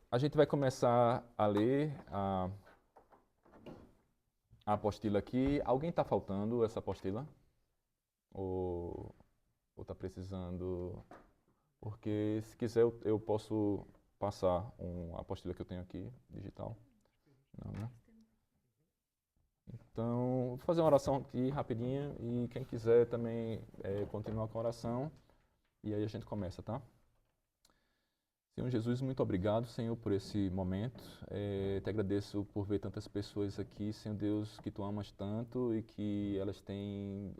A gente vai começar a ler a apostila aqui. Alguém está faltando essa apostila? Ou está precisando? Porque se quiser eu posso passar uma apostila que eu tenho aqui, digital. Não, né? Então, vou fazer uma oração aqui rapidinho e quem quiser também continuar com a oração e aí a gente começa, tá? Senhor Jesus, muito obrigado, Senhor, por esse momento. Te agradeço por ver tantas pessoas aqui, Senhor Deus, que Tu amas tanto e que elas têm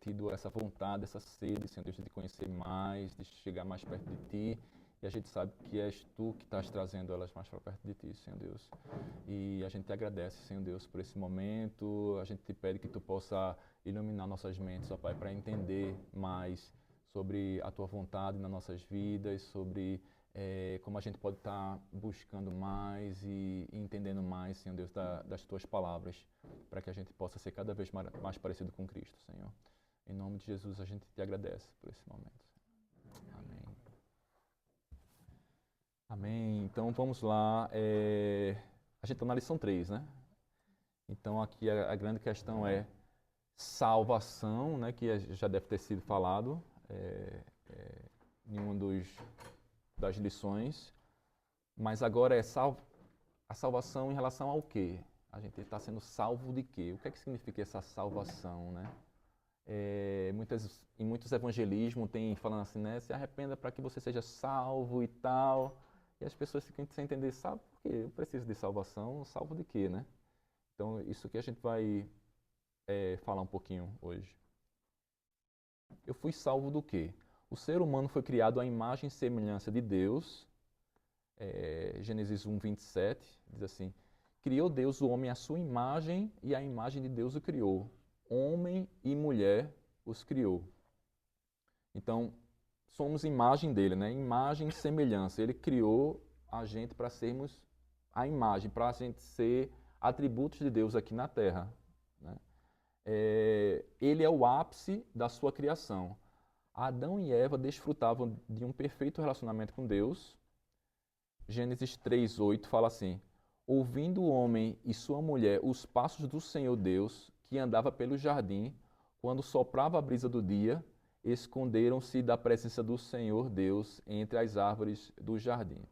tido essa vontade, essa sede, Senhor Deus, de te conhecer mais, de chegar mais perto de Ti. E a gente sabe que és Tu que estás trazendo elas mais para perto de Ti, Senhor Deus. E a gente te agradece, Senhor Deus, por esse momento. A gente te pede que Tu possa iluminar nossas mentes, ó Pai, para entender mais sobre a Tua vontade nas nossas vidas, sobre como a gente pode estar buscando mais e entendendo mais, Senhor Deus, das Tuas palavras, para que a gente possa ser cada vez mais parecido com Cristo, Senhor. Em nome de Jesus, a gente te agradece por esse momento. Amém. Amém. Então, vamos lá. A gente está na lição 3, né? Então, aqui a grande questão é salvação, né? Que já deve ter sido falado em uma das lições. Mas agora a salvação em relação ao quê? A gente está sendo salvo de quê? O que é que significa essa salvação, né? Em muitos evangelismos tem falando assim, né? Se arrependa para que você seja salvo e tal. E as pessoas ficam sem entender, sabe por quê? Eu preciso de salvação, salvo de quê, né? Então, isso que a gente vai falar um pouquinho hoje. Eu fui salvo do quê? O ser humano foi criado à imagem e semelhança de Deus. Gênesis 1, 27, diz assim: criou Deus o homem à sua imagem e à imagem de Deus o criou. Homem e mulher os criou. Então, somos imagem dele, né? Imagem e semelhança. Ele criou a gente para sermos a imagem, para a gente ser atributos de Deus aqui na Terra, né? Ele é o ápice da sua criação. Adão e Eva desfrutavam de um perfeito relacionamento com Deus. Gênesis 3:8 fala assim: ouvindo o homem e sua mulher os passos do Senhor Deus, que andava pelo jardim, quando soprava a brisa do dia, esconderam-se da presença do Senhor Deus entre as árvores do jardim.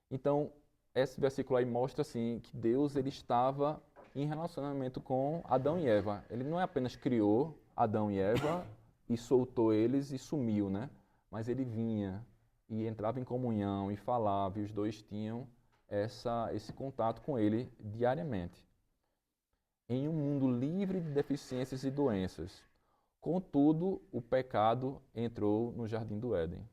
Então, esse versículo aí mostra assim que Deus ele estava em relacionamento com Adão e Eva. Ele não apenas criou Adão e Eva e soltou eles e sumiu, né? Mas ele vinha e entrava em comunhão e falava, e os dois tinham esse contato com ele diariamente. Em um mundo livre de deficiências e doenças. Contudo, o pecado entrou no jardim do Éden.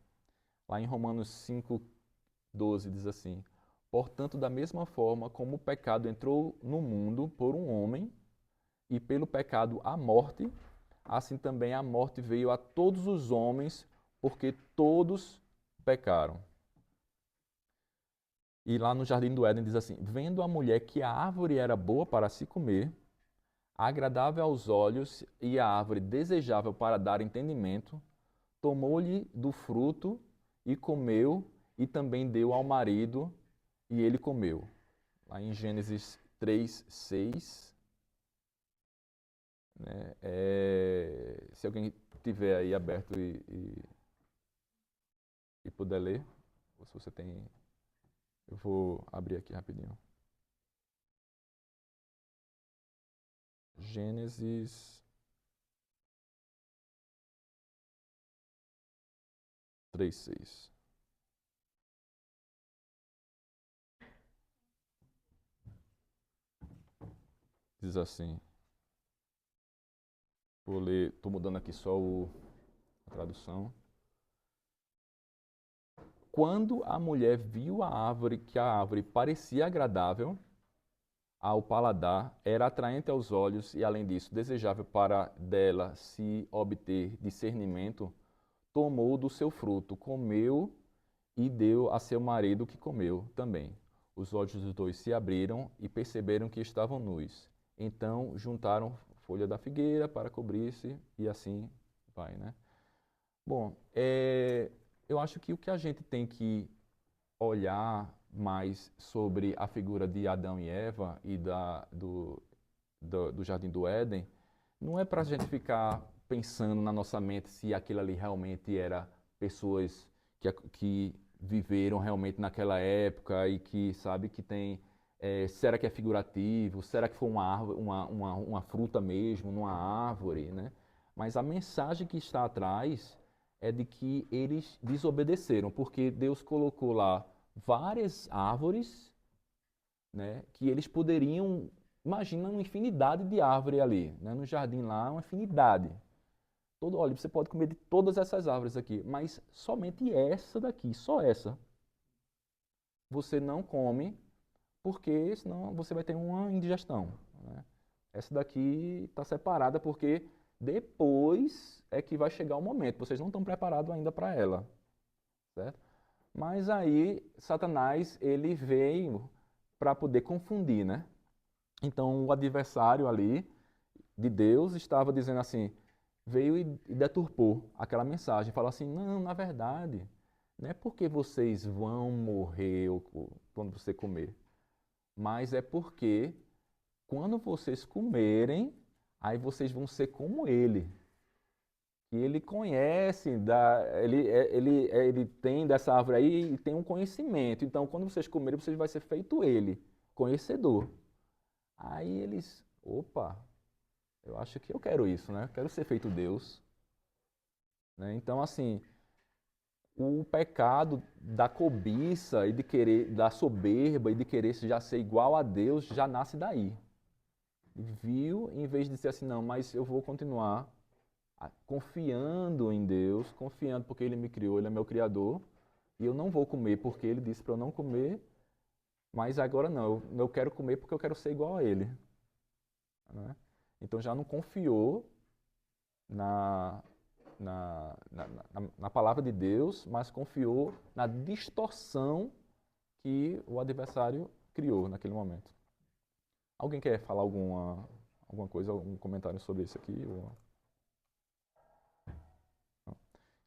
Lá em Romanos 5:12 diz assim: portanto, da mesma forma como o pecado entrou no mundo por um homem, e pelo pecado a morte, assim também a morte veio a todos os homens, porque todos pecaram. E lá no jardim do Éden diz assim: vendo a mulher que a árvore era boa para se comer, agradável aos olhos e a árvore desejável para dar entendimento, tomou-lhe do fruto e comeu, e também deu ao marido, e ele comeu. Lá em Gênesis 3:6. Né? Se alguém tiver aí aberto e puder ler, ou se você tem, eu vou abrir aqui rapidinho. Gênesis 3:6. Diz assim, vou ler, estou mudando aqui só a tradução. Quando a mulher viu que a árvore parecia agradável ao paladar, era atraente aos olhos e, além disso, desejável para dela se obter discernimento, tomou do seu fruto, comeu e deu a seu marido, que comeu também. Os olhos dos dois se abriram e perceberam que estavam nus. Então juntaram folha da figueira para cobrir-se e assim vai, né? Bom, eu acho que o que a gente tem que olhar mais sobre a figura de Adão e Eva e do Jardim do Éden, não é para a gente ficar pensando na nossa mente se aquilo ali realmente era pessoas que viveram realmente naquela época e que, sabe, que tem... será que é figurativo? Será que foi uma árvore, uma fruta mesmo, numa árvore, né? Mas a mensagem que está atrás é de que eles desobedeceram, porque Deus colocou lá várias árvores, né, que eles poderiam, imagina uma infinidade de árvores ali, né, no jardim lá, uma infinidade. Olha, você pode comer de todas essas árvores aqui, mas somente essa daqui, só essa, você não come, porque senão você vai ter uma indigestão, né? Essa daqui está separada porque depois é que vai chegar o momento, vocês não estão preparados ainda para ela, certo? Mas aí Satanás, ele veio para poder confundir, né? Então o adversário ali de Deus estava dizendo assim, veio e deturpou aquela mensagem, falou assim, não, na verdade, não é porque vocês vão morrer quando você comer, mas é porque quando vocês comerem, aí vocês vão ser como ele. Que ele conhece, ele tem dessa árvore aí e tem um conhecimento. Então, quando vocês comerem, vocês vai ser feito ele, conhecedor. Aí eles, opa, eu acho que eu quero isso, né? Eu quero ser feito Deus. Né? Então, assim, o pecado da cobiça e de querer, da soberba e de querer já ser igual a Deus, já nasce daí. Viu, em vez de dizer assim, não, mas eu vou continuar confiando em Deus, confiando porque Ele me criou, Ele é meu Criador, e eu não vou comer porque Ele disse para eu não comer, mas agora não, eu quero comer porque eu quero ser igual a Ele. Né? Então já não confiou na, na palavra de Deus, mas confiou na distorção que o adversário criou naquele momento. Alguém quer falar alguma coisa, algum comentário sobre isso aqui?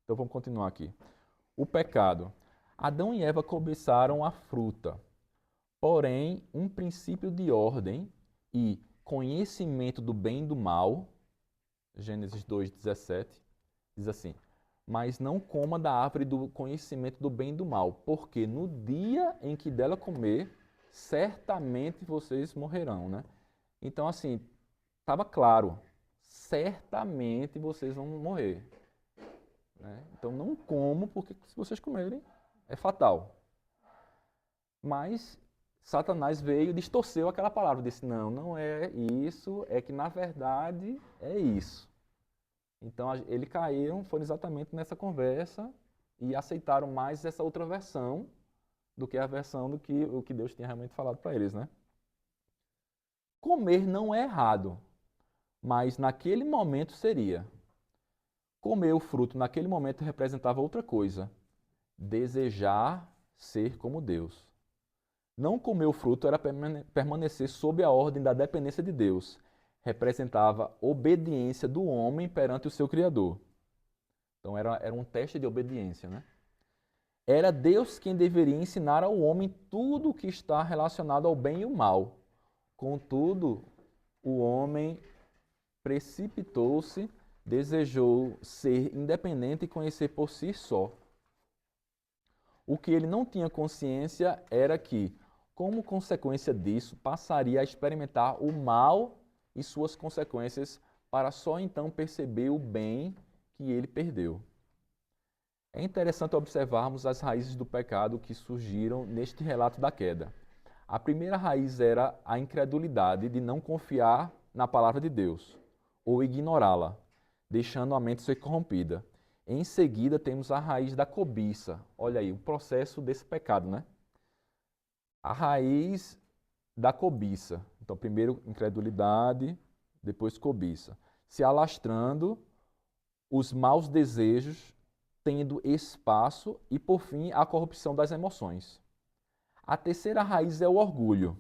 Então vamos continuar aqui. O pecado. Adão e Eva cobiçaram a fruta, porém um princípio de ordem e conhecimento do bem e do mal, Gênesis 2:17, diz assim, mas não coma da árvore do conhecimento do bem e do mal, porque no dia em que dela comer, certamente vocês morrerão, né? Então, assim, estava claro, certamente vocês vão morrer. Né? Então não como, porque se vocês comerem, é fatal. Mas Satanás veio e distorceu aquela palavra, disse, não, não é isso, é que na verdade é isso. Então eles caíram, foram exatamente nessa conversa e aceitaram mais essa outra versão do que a versão do que o que Deus tinha realmente falado para eles, né? Comer não é errado, mas naquele momento seria. Comer o fruto naquele momento representava outra coisa, desejar ser como Deus. Não comer o fruto era permanecer sob a ordem da dependência de Deus. Representava obediência do homem perante o seu Criador. Então era um teste de obediência, né? Era Deus quem deveria ensinar ao homem tudo o que está relacionado ao bem e o mal. Contudo, o homem precipitou-se, desejou ser independente e conhecer por si só. O que ele não tinha consciência era que, como consequência disso, passaria a experimentar o mal e suas consequências para só então perceber o bem que ele perdeu. É interessante observarmos as raízes do pecado que surgiram neste relato da queda. A primeira raiz era a incredulidade de não confiar na palavra de Deus, ou ignorá-la, deixando a mente ser corrompida. Em seguida, temos a raiz da cobiça. Olha aí, o processo desse pecado, né? A raiz da cobiça. Então, primeiro incredulidade, depois cobiça. Se alastrando, os maus desejos tendo espaço e, por fim, a corrupção das emoções. A terceira raiz é o orgulho,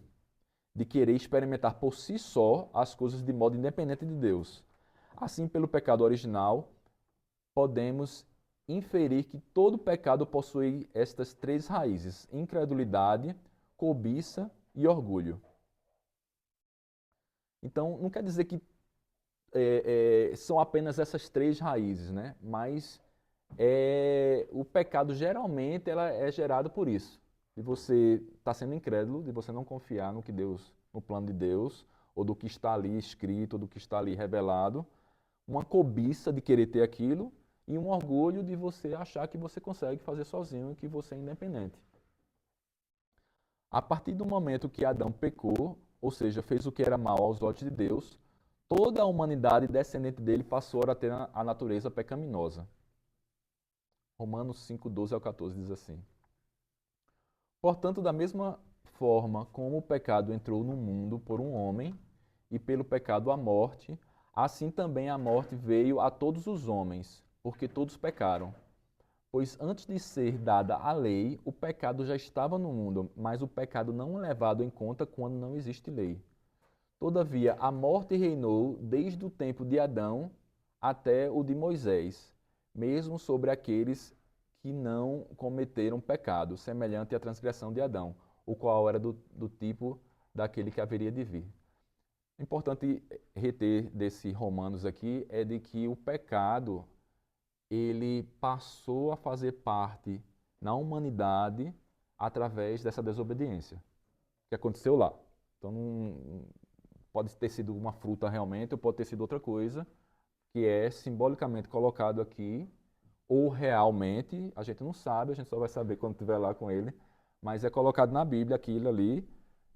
de querer experimentar por si só as coisas de modo independente de Deus. Assim, pelo pecado original, podemos inferir que todo pecado possui estas três raízes: incredulidade, cobiça e orgulho. Então, não quer dizer que são apenas essas três raízes, né? Mas o pecado geralmente ela é gerado por isso. De você estar sendo incrédulo, de você não confiar no que Deus, no plano de Deus, ou do que está ali escrito, ou do que está ali revelado, uma cobiça de querer ter aquilo e um orgulho de você achar que você consegue fazer sozinho, que você é independente. A partir do momento que Adão pecou, ou seja, fez o que era mal aos olhos de Deus, toda a humanidade descendente dele passou a ter a natureza pecaminosa. Romanos 5, 12 ao 14 diz assim: Portanto, da mesma forma como o pecado entrou no mundo por um homem, e pelo pecado a morte, assim também a morte veio a todos os homens, porque todos pecaram. Pois antes de ser dada a lei, o pecado já estava no mundo, mas o pecado não é levado em conta quando não existe lei. Todavia, a morte reinou desde o tempo de Adão até o de Moisés, mesmo sobre aqueles que não cometeram pecado, semelhante à transgressão de Adão, o qual era do tipo daquele que haveria de vir. O importante reter desse Romanos aqui é de que o pecado ele passou a fazer parte na humanidade através dessa desobediência que aconteceu lá. Então, pode ter sido uma fruta realmente, ou pode ter sido outra coisa, que é simbolicamente colocado aqui, ou realmente, a gente não sabe, a gente só vai saber quando estiver lá com ele, mas é colocado na Bíblia aquilo ali,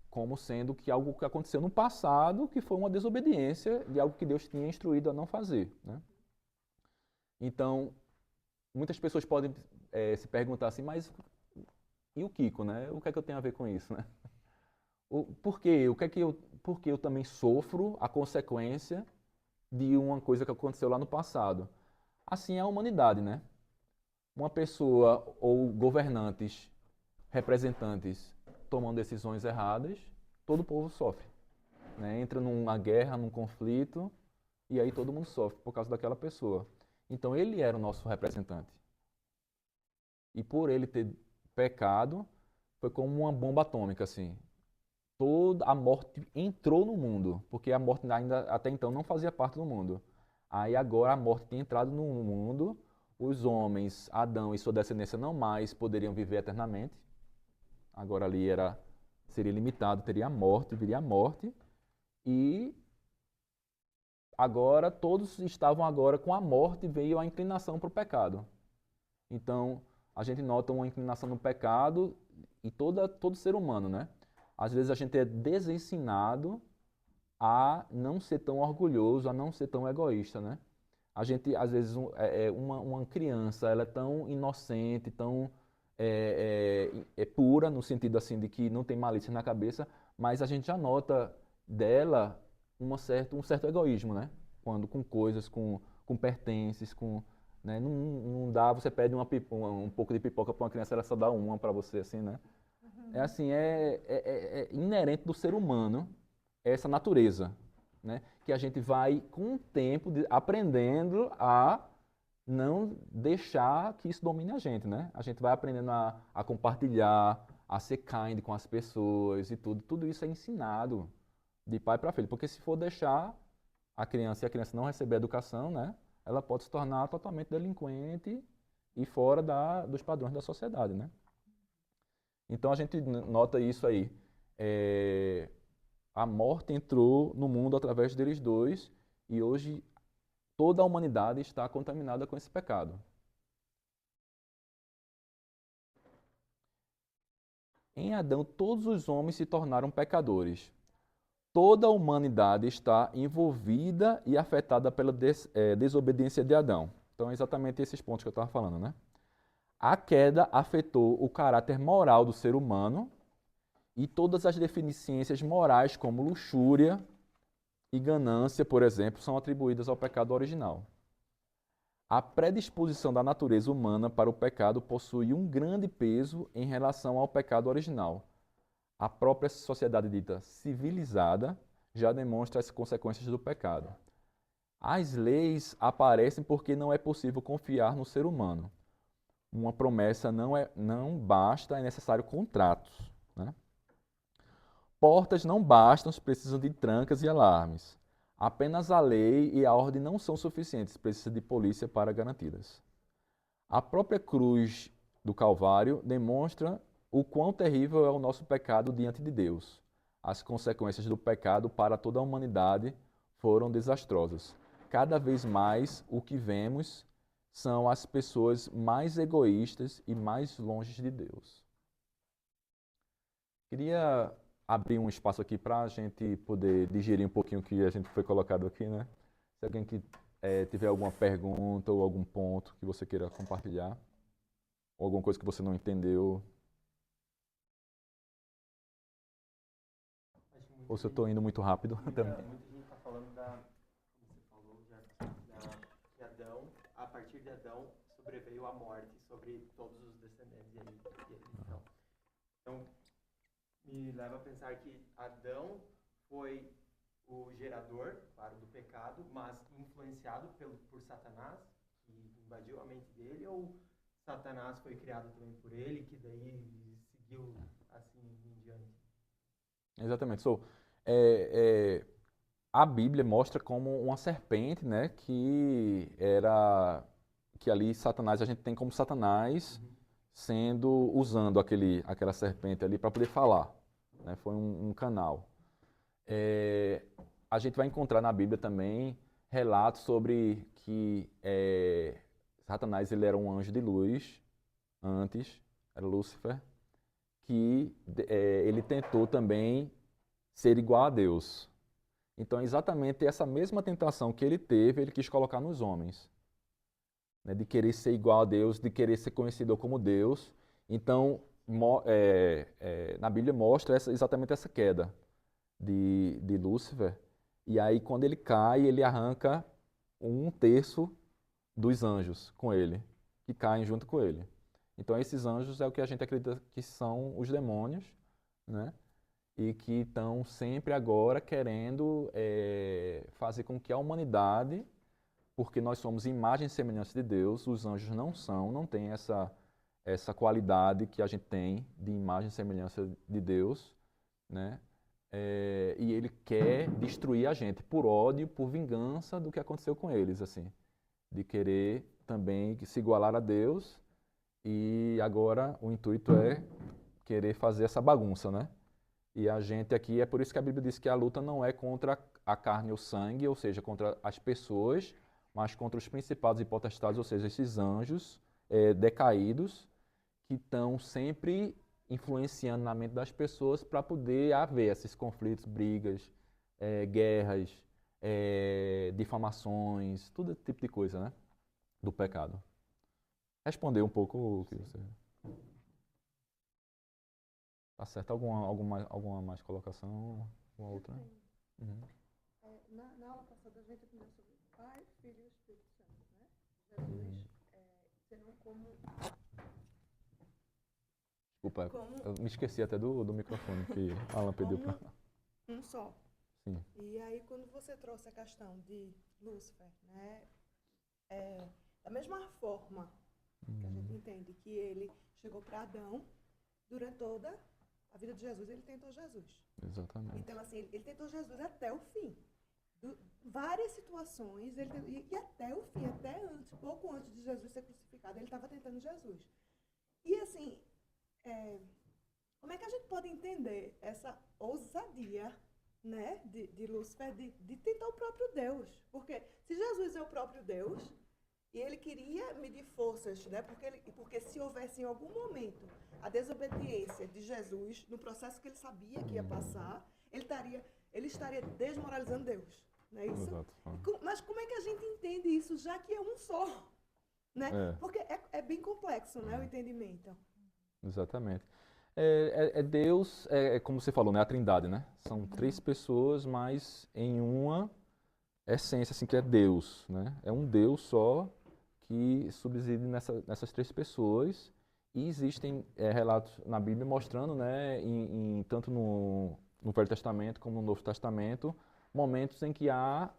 como sendo que algo que aconteceu no passado, que foi uma desobediência de algo que Deus tinha instruído a não fazer, né? Então, muitas pessoas podem se perguntar assim, mas e o Kiko, né? O que é que eu tenho a ver com isso, né? Por quê? Porque eu também sofro a consequência de uma coisa que aconteceu lá no passado. Assim é a humanidade, né? Uma pessoa ou governantes, representantes tomando decisões erradas, todo o povo sofre, né? Entra numa guerra, num conflito, e aí todo mundo sofre por causa daquela pessoa. Então ele era o nosso representante. E por ele ter pecado, foi como uma bomba atômica, assim. Toda a morte entrou no mundo, porque a morte ainda até então não fazia parte do mundo. Aí agora a morte tem entrado no mundo, os homens, Adão e sua descendência não mais poderiam viver eternamente. Agora ali seria limitado, teria a morte, viria a morte. E agora todos estavam agora com a morte, veio a inclinação para o pecado. Então a gente nota uma inclinação no pecado e todo ser humano, né? Às vezes a gente é desensinado a não ser tão orgulhoso, a não ser tão egoísta, né? A gente, às vezes, uma criança, ela é tão inocente, tão pura, no sentido assim de que não tem malícia na cabeça, mas a gente já nota dela um certo egoísmo, né? Quando com coisas, com pertences, né? Não dá, você pede um pouco de pipoca para uma criança, ela só dá uma para você, assim, né? É assim, é inerente do ser humano essa natureza, né? Que a gente vai, com o tempo, aprendendo a não deixar que isso domine a gente, né? A gente vai aprendendo a compartilhar, a ser kind com as pessoas e tudo. Tudo isso é ensinado de pai para filho, porque se for deixar a criança e a criança não receber educação, né? Ela pode se tornar totalmente delinquente e fora dos padrões da sociedade, né? Então a gente nota isso aí. A morte entrou no mundo através deles dois e hoje toda a humanidade está contaminada com esse pecado. Em Adão, todos os homens se tornaram pecadores. Toda a humanidade está envolvida e afetada pela desobediência de Adão. Então, é exatamente esses pontos que eu estava falando, né? A queda afetou o caráter moral do ser humano e todas as deficiências morais, como luxúria e ganância, por exemplo, são atribuídas ao pecado original. A predisposição da natureza humana para o pecado possui um grande peso em relação ao pecado original. A própria sociedade dita civilizada já demonstra as consequências do pecado. As leis aparecem porque não é possível confiar no ser humano. uma promessa não basta, é necessário contratos, né? Portas não bastam, precisam de trancas e alarmes. Apenas a lei e a ordem não são suficientes, precisa de polícia para garanti-las. A própria cruz do Calvário demonstra o quão terrível é o nosso pecado diante de Deus. As consequências do pecado para toda a humanidade foram desastrosas. Cada vez mais o que vemos são as pessoas mais egoístas e mais longe de Deus. Queria abrir um espaço aqui para a gente poder digerir um pouquinho o que a gente foi colocado aqui, né? Se alguém que tiver alguma pergunta ou algum ponto que você queira compartilhar, ou alguma coisa que você não entendeu, ou se eu estou indo muito rápido. Muita gente está falando como você falou, que Adão, a partir de Adão, sobreveio a morte sobre todos os descendentes dele. Então, me leva a pensar que Adão foi o gerador, claro, do pecado, mas influenciado por Satanás, que invadiu a mente dele, ou Satanás foi criado também por ele, que daí seguiu assim em diante? Exatamente. A Bíblia mostra como uma serpente, né, que ali Satanás, a gente tem como Satanás usando aquela serpente ali para poder falar, né, foi um canal. A gente vai encontrar na Bíblia também relatos sobre que Satanás ele era um anjo de luz antes, era Lúcifer, que ele tentou também ser igual a Deus. Então, exatamente essa mesma tentação que ele teve, ele quis colocar nos homens, né, de querer ser igual a Deus, de querer ser conhecido como Deus. Então, na Bíblia mostra exatamente essa queda de Lúcifer. E aí, quando ele cai, ele arranca 1/3 dos anjos com ele, que caem junto com ele. Então, esses anjos é o que a gente acredita que são os demônios, né? E que estão sempre agora querendo fazer com que a humanidade, porque nós somos imagem e semelhança de Deus, os anjos não têm essa qualidade que a gente tem de imagem e semelhança de Deus, né? E ele quer destruir a gente por ódio, por vingança do que aconteceu com eles, assim, de querer também se igualar a Deus, e agora o intuito é querer fazer essa bagunça, né? E a gente aqui, é por isso que a Bíblia diz que a luta não é contra a carne ou o sangue, ou seja, contra as pessoas, mas contra os principados e potestades, ou seja, esses anjos decaídos que estão sempre influenciando na mente das pessoas para poder haver esses conflitos, brigas, guerras, difamações, todo tipo de coisa, né? Do pecado. Responder um pouco o que você... Tá certo? Alguma mais colocação? Alguma outra? Uhum. Na aula passada a gente aprendeu sobre o Pai, Filho e o Espírito Santo, né? Jesus sendo como... Desculpa, eu me esqueci até do microfone que Alan pediu para... Um só. Sim. E aí quando você trouxe a questão de Lúcifer, né? Da mesma forma que a gente entende que ele chegou para Adão, durante toda a vida de Jesus, ele tentou Jesus. Exatamente. Então, assim, ele tentou Jesus até o fim. Várias situações, e até o fim, até antes, pouco antes de Jesus ser crucificado, ele estava tentando Jesus. E, assim, como é que a gente pode entender essa ousadia, né, de Lúcifer de tentar o próprio Deus? Porque se Jesus é o próprio Deus, e ele queria medir forças, né? Porque se houvesse em algum momento a desobediência de Jesus, no processo que ele sabia que ia passar, ele estaria desmoralizando Deus. Não é isso? Exato. Mas como é que a gente entende isso, já que é um só? Né? Porque é bem complexo, né, o entendimento. Exatamente. Deus, como você falou, né, a Trindade, né? São 3 pessoas, mas em uma essência, assim, que é Deus, né? É um Deus só que subside nessas 3 pessoas, e existem relatos na Bíblia mostrando, né, tanto no Velho Testamento como no Novo Testamento, momentos em que há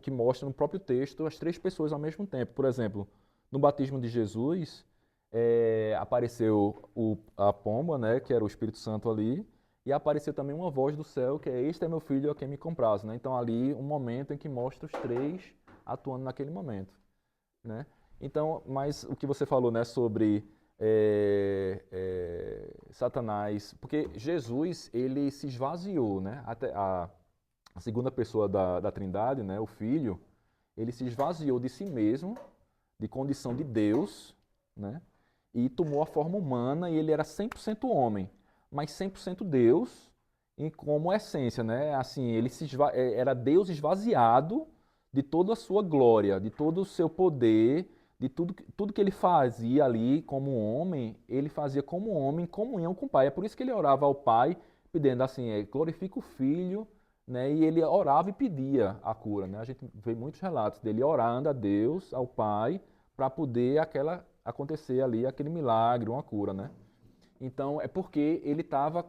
que mostra no próprio texto as 3 pessoas ao mesmo tempo. Por exemplo, No batismo de Jesus, apareceu a pomba, né, que era o Espírito Santo ali, e apareceu também uma voz do céu, que é: "Este é meu filho a quem me comprazo", né? Então ali um momento em que mostra os três atuando naquele momento, né? Então, mas o que você falou, né, sobre Satanás, porque Jesus, ele se esvaziou, né? Até a segunda pessoa da Trindade, né, o Filho, ele se esvaziou de si mesmo, de condição de Deus, né? E tomou a forma humana, e ele era 100% homem, mas 100% Deus, como essência, né? Assim, ele era Deus esvaziado de toda a sua glória, de todo o seu poder, de tudo que ele fazia ali como homem, ele fazia como homem em comunhão com o Pai. É por isso que ele orava ao Pai, pedindo assim: glorifica o Filho, né? E ele orava e pedia a cura, né? A gente vê muitos relatos dele orando a Deus, ao Pai, para poder acontecer ali aquele milagre, uma cura, né? Então é porque ele estava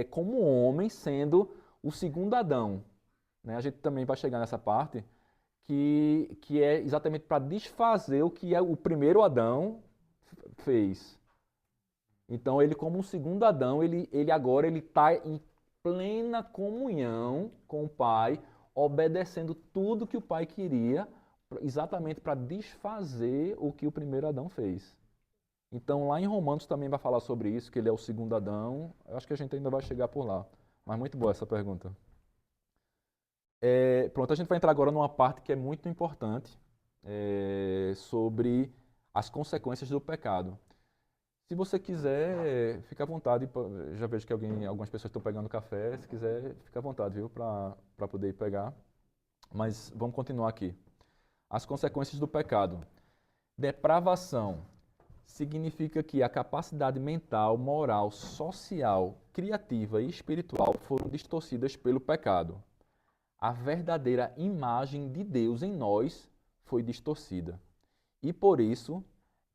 como homem, sendo o segundo Adão, né? A gente também vai chegar nessa parte que é exatamente para desfazer o que o primeiro Adão fez. Então ele, como um segundo Adão, ele agora está em plena comunhão com o Pai, obedecendo tudo que o Pai queria, exatamente para desfazer o que o primeiro Adão fez. Então lá em Romanos também vai falar sobre isso, que ele é o segundo Adão. Eu acho que a gente ainda vai chegar por lá. Mas muito boa essa pergunta. Pronto, a gente vai entrar agora numa parte que é muito importante, sobre as consequências do pecado. Se você quiser, fica à vontade. Já vejo que algumas pessoas estão pegando café. Se quiser, fica à vontade, viu, para poder ir pegar. Mas vamos continuar aqui. As consequências do pecado. Depravação significa que a capacidade mental, moral, social, criativa e espiritual foram distorcidas pelo pecado. A verdadeira imagem de Deus em nós foi distorcida. E por isso,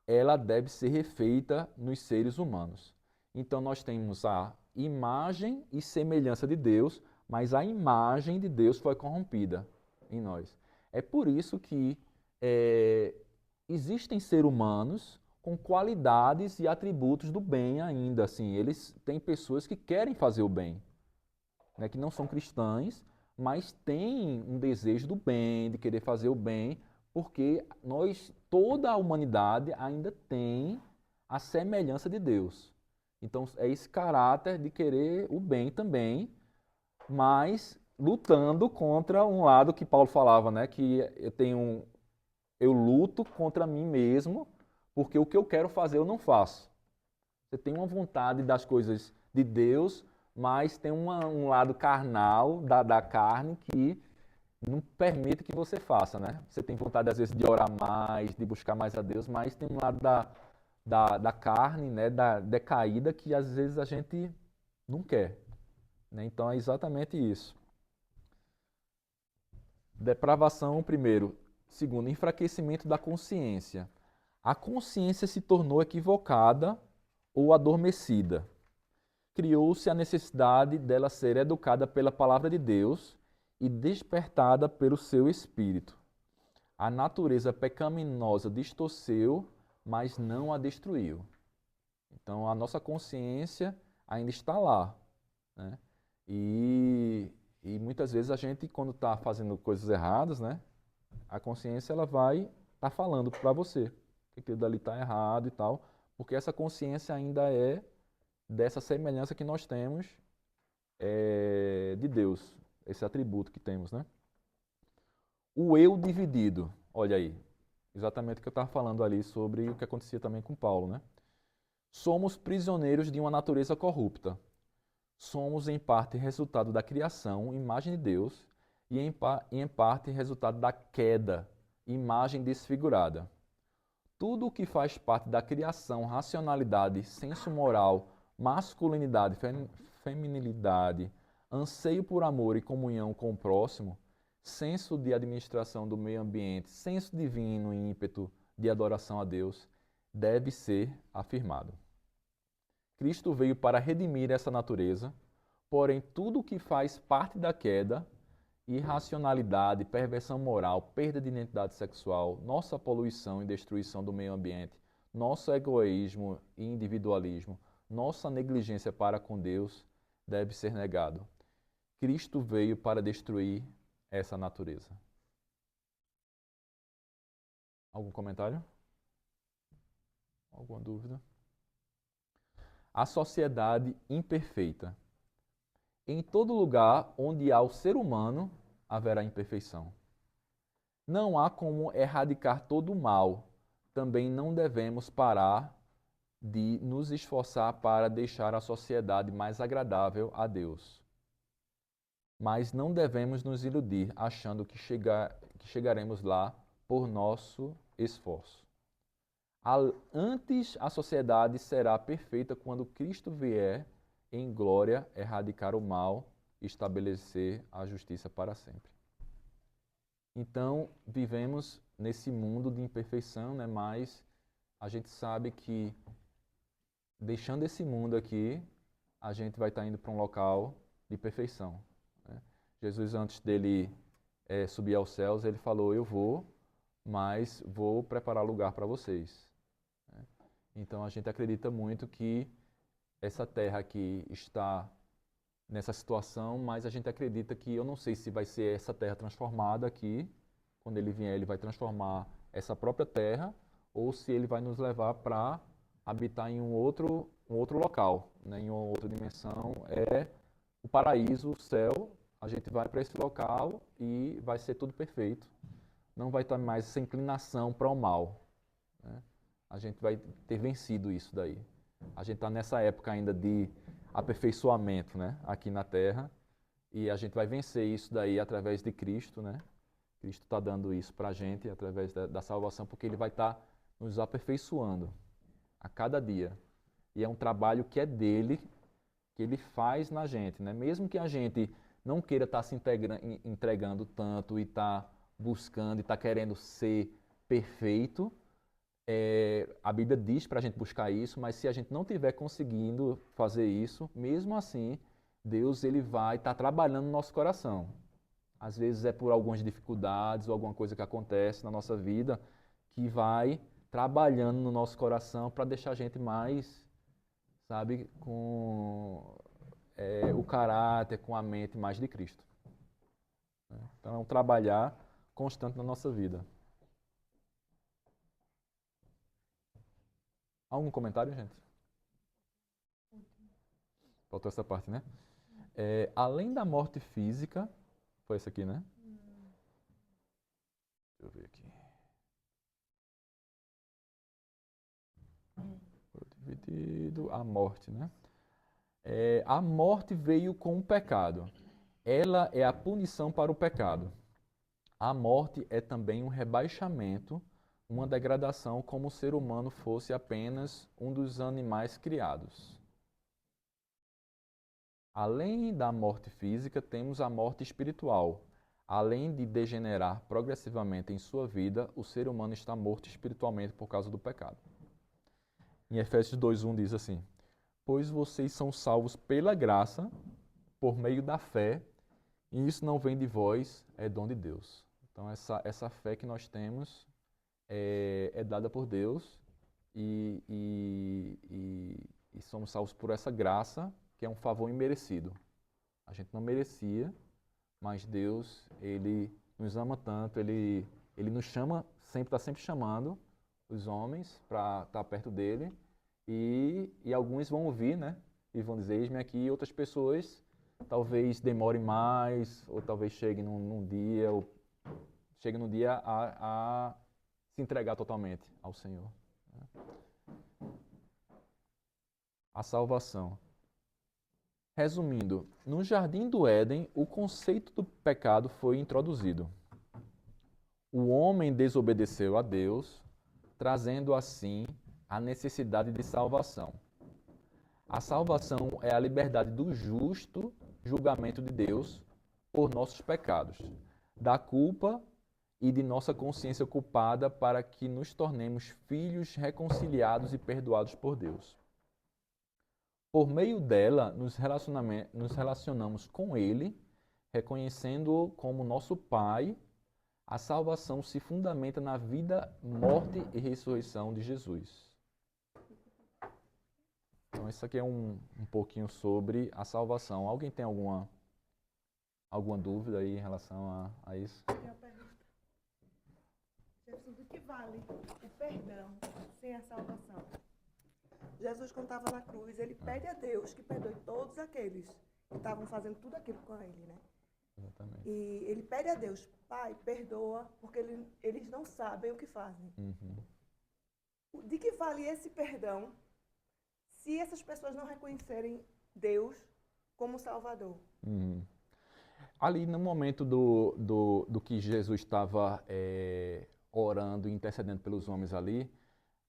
ela deve ser refeita nos seres humanos. Então nós temos a imagem e semelhança de Deus, mas a imagem de Deus foi corrompida em nós. É por isso que existem seres humanos com qualidades e atributos do bem ainda. Assim, eles têm pessoas que querem fazer o bem, né, que não são cristãs, mas têm um desejo do bem, de querer fazer o bem, porque toda a humanidade ainda tem a semelhança de Deus. Então é esse caráter de querer o bem também, mas lutando contra um lado que Paulo falava, né, que eu luto contra mim mesmo, porque o que eu quero fazer eu não faço. Você tem uma vontade das coisas de Deus, mas tem um lado carnal da carne que não permite que você faça, né? Você tem vontade, às vezes, de orar mais, de buscar mais a Deus, mas tem um lado da carne, né, da decaída, que às vezes a gente não quer, né? Então é exatamente isso. Depravação, primeiro. Segundo, enfraquecimento da consciência. A consciência se tornou equivocada ou adormecida. Criou-se a necessidade dela ser educada pela palavra de Deus e despertada pelo seu espírito. A natureza pecaminosa distorceu, mas não a destruiu. Então a nossa consciência ainda está lá, né? E muitas vezes a gente, quando está fazendo coisas erradas, né, a consciência ela vai estar falando para você que aquilo dali está errado e tal, porque essa consciência ainda é dessa semelhança que nós temos de Deus, esse atributo que temos, né? O eu dividido, olha aí, exatamente o que eu estava falando ali sobre o que acontecia também com Paulo, né? Somos prisioneiros de uma natureza corrupta. Somos em parte resultado da criação, imagem de Deus, e em parte resultado da queda, imagem desfigurada. Tudo o que faz parte da criação, racionalidade, senso moral, masculinidade, feminilidade, anseio por amor e comunhão com o próximo, senso de administração do meio ambiente, senso divino e ímpeto de adoração a Deus, deve ser afirmado. Cristo veio para redimir essa natureza, porém tudo o que faz parte da queda irracionalidade, perversão moral, perda de identidade sexual, nossa poluição e destruição do meio ambiente, nosso egoísmo e individualismo, nossa negligência para com Deus deve ser negado. Cristo veio para destruir essa natureza. Algum comentário? Alguma dúvida? A sociedade imperfeita. Em todo lugar onde há o ser humano, haverá imperfeição. Não há como erradicar todo o mal. Também não devemos parar de nos esforçar para deixar a sociedade mais agradável a Deus. Mas não devemos nos iludir achando que chegaremos lá por nosso esforço. Antes, a sociedade será perfeita quando Cristo vier em glória erradicar o mal e estabelecer a justiça para sempre. Então, vivemos nesse mundo de imperfeição, né? Mas a gente sabe que, deixando esse mundo aqui, a gente vai estar indo para um local de perfeição, né? Jesus, antes dele subir aos céus, ele falou, eu vou, mas vou preparar lugar para vocês. Então, a gente acredita muito que essa terra aqui está nessa situação, mas a gente acredita que, eu não sei se vai ser essa terra transformada aqui, quando ele vier, ele vai transformar essa própria terra, ou se ele vai nos levar para habitar em um outro local, né, em uma outra dimensão. É o paraíso, o céu, a gente vai para esse local e vai ser tudo perfeito. Não vai estar mais essa inclinação para o mal, né? A gente vai ter vencido isso daí. A gente está nessa época ainda de aperfeiçoamento, né, aqui na Terra, e a gente vai vencer isso daí através de Cristo, né? Cristo está dando isso para a gente através da salvação, porque Ele vai estar nos aperfeiçoando a cada dia. E é um trabalho que é dele, que Ele faz na gente, né? Mesmo que a gente não queira estar se entregando tanto e estar buscando e estar querendo ser perfeito, a Bíblia diz para a gente buscar isso, mas se a gente não estiver conseguindo fazer isso, mesmo assim, Deus ele vai estar trabalhando no nosso coração. Às vezes é por algumas dificuldades ou alguma coisa que acontece na nossa vida que vai trabalhando no nosso coração para deixar a gente mais, sabe, com o caráter, com a mente mais de Cristo. Então é um trabalhar constante na nossa vida. Algum comentário, gente? Faltou essa parte, né? Além da morte física, foi essa aqui, né? Deixa eu ver aqui. Foi dividido a morte, né? A morte veio com o pecado. Ela é a punição para o pecado. A morte é também um rebaixamento, uma degradação, como o ser humano fosse apenas um dos animais criados. Além da morte física, temos a morte espiritual. Além de degenerar progressivamente em sua vida, o ser humano está morto espiritualmente por causa do pecado. Em Efésios 2:1 diz assim: pois vocês são salvos pela graça, por meio da fé, e isso não vem de vós, é dom de Deus. Então essa fé que nós temos é dada por Deus e somos salvos por essa graça, que é um favor imerecido. A gente não merecia, mas Deus, Ele nos ama tanto, Ele nos chama, está sempre chamando os homens para estar perto dEle, e alguns vão ouvir, né? E vão dizer, eis-me aqui, e outras pessoas talvez demorem mais, ou talvez cheguem num dia, ou cheguem num dia a se entregar totalmente ao Senhor. A salvação. Resumindo, no Jardim do Éden, o conceito do pecado foi introduzido. O homem desobedeceu a Deus, trazendo assim a necessidade de salvação. A salvação é a liberdade do justo julgamento de Deus por nossos pecados, da culpa e de nossa consciência culpada, para que nos tornemos filhos reconciliados e perdoados por Deus. Por meio dela, nos relacionamos com Ele, reconhecendo-o como nosso Pai, a salvação se fundamenta na vida, morte e ressurreição de Jesus. Então, isso aqui é um pouquinho sobre a salvação. Alguém tem alguma dúvida aí em relação a isso? Tem uma pergunta. Jesus, do que vale o perdão sem a salvação? Jesus, quando estava na cruz, ele pede a Deus que perdoe todos aqueles que estavam fazendo tudo aquilo com ele, né? Exatamente. E ele pede a Deus, Pai, perdoa, porque eles não sabem o que fazem. Uhum. De que vale esse perdão se essas pessoas não reconhecerem Deus como Salvador? Uhum. Ali no momento do que Jesus estava orando e intercedendo pelos homens ali,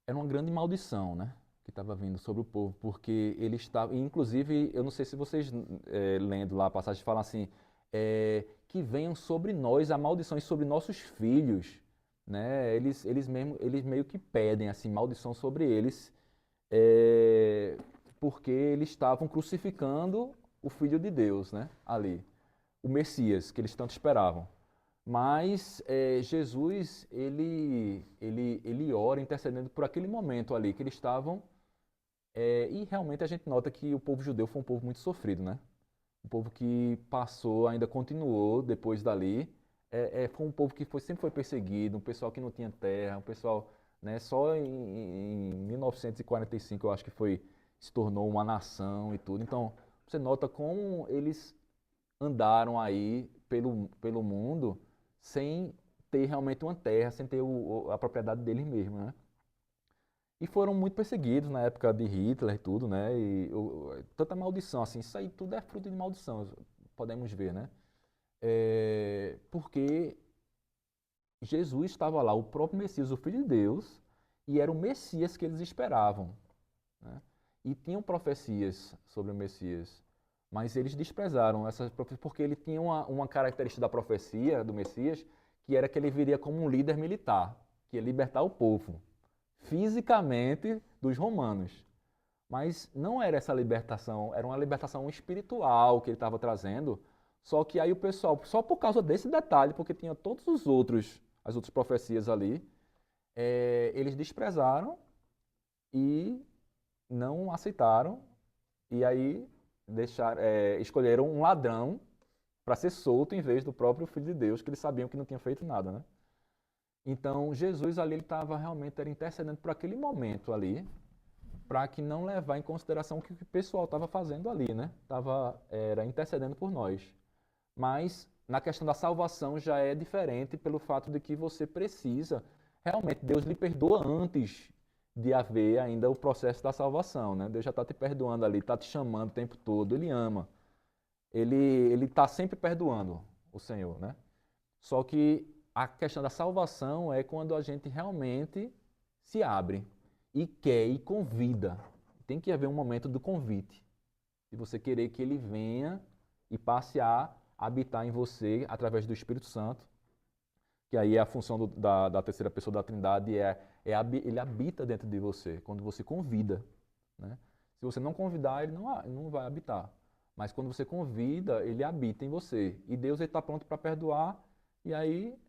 era uma grande maldição, né? Que estava vindo sobre o povo, porque ele estava, inclusive, eu não sei se vocês lendo lá a passagem falam assim, que venham sobre nós a maldição e sobre nossos filhos, né? Eles meio que pedem assim maldição sobre eles, porque eles estavam crucificando o Filho de Deus, né? Ali, o Messias que eles tanto esperavam. Mas Jesus, ele ora intercedendo por aquele momento ali que eles estavam, e realmente a gente nota que o povo judeu foi um povo muito sofrido, né? Um povo que passou, ainda continuou depois dali. Foi um povo que sempre foi perseguido, um pessoal que não tinha terra, um pessoal, né, só em 1945 eu acho que se tornou uma nação e tudo. Então, você nota como eles andaram aí pelo mundo sem ter realmente uma terra, sem ter a propriedade deles mesmos, né? E foram muito perseguidos na época de Hitler e tudo, né? E tanta maldição, assim, isso aí tudo é fruto de maldição, podemos ver, né? Porque Jesus estava lá, o próprio Messias, o Filho de Deus, e era o Messias que eles esperavam, né? E tinham profecias sobre o Messias, mas eles desprezaram essas profecias porque ele tinha uma característica da profecia do Messias, que era que ele viria como um líder militar, que ia libertar o povo fisicamente dos romanos. Mas não era essa libertação, era uma libertação espiritual que ele estava trazendo. Só que aí o pessoal, só por causa desse detalhe, porque tinha todos as outras profecias ali, eles desprezaram e não aceitaram. E aí escolheram um ladrão para ser solto em vez do próprio Filho de Deus, que eles sabiam que não tinha feito nada, né? Então, Jesus ali ele estava realmente intercedendo por aquele momento ali, para que não levar em consideração o que o pessoal estava fazendo ali, né? Era intercedendo por nós. Mas na questão da salvação já é diferente pelo fato de que você precisa, realmente, Deus lhe perdoa antes de haver ainda o processo da salvação, né? Deus já está te perdoando ali, está te chamando o tempo todo, Ele ama. Ele está sempre perdoando o Senhor, né? Só que a questão da salvação é quando a gente realmente se abre e quer e convida. Tem que haver um momento do convite, de você querer que ele venha e passe a habitar em você através do Espírito Santo, que aí é a função da terceira pessoa da Trindade, ele habita dentro de você, quando você convida, né? Se você não convidar, ele não vai habitar. Mas quando você convida, ele habita em você. E Deus está pronto para perdoar, e aí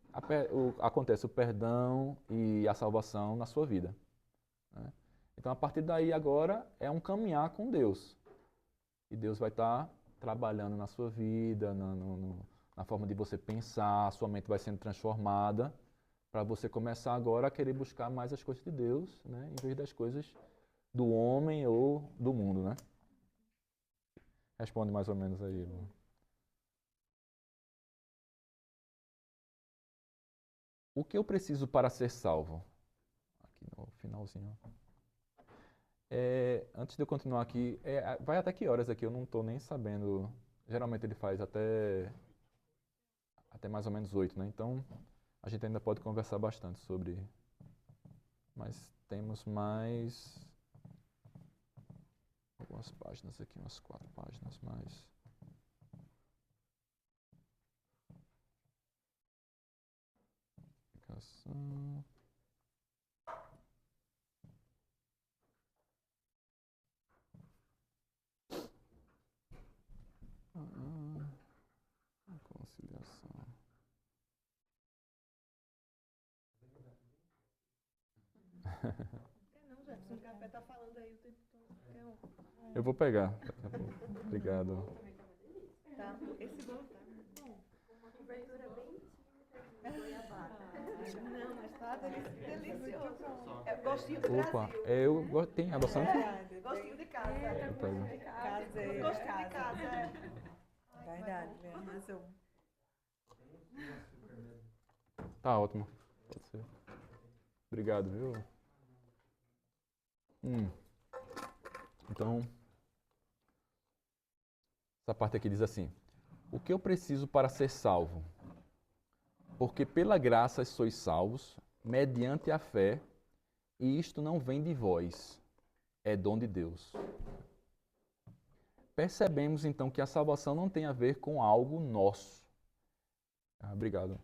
acontece o perdão e a salvação na sua vida, né? Então, a partir daí, agora, é um caminhar com Deus. E Deus vai estar trabalhando na sua vida, na forma de você pensar, a sua mente vai sendo transformada, para você começar agora a querer buscar mais as coisas de Deus, né, em vez das coisas do homem ou do mundo, né? Responde mais ou menos aí, Lu. O que eu preciso para ser salvo? Aqui no finalzinho. Antes de eu continuar aqui, vai até que horas aqui? Eu não estou nem sabendo. Geralmente ele faz até mais ou menos 8, né? Então a gente ainda pode conversar bastante sobre. Mas temos mais algumas páginas aqui, umas 4 páginas mais. Aplicação. falando aí o tempo todo. Eu vou pegar. Obrigado. Tá. Esse bolo tá muito bom. Uma cobertura bem tímida de goiabada. Não, mas tá delicioso. É gostinho do Opa, Brasil. eu gosto. Tem adoçante? Gostinho de casa. Eu pego. Caseiro. Gostinho de casa, é. Verdade, arrasou. Tá ótimo. Pode ser. Obrigado, viu? Então, essa parte aqui diz assim: o que eu preciso para ser salvo? Porque pela graça sois salvos, mediante a fé, e isto não vem de vós, é dom de Deus. Percebemos então que a salvação não tem a ver com algo nosso. Obrigado.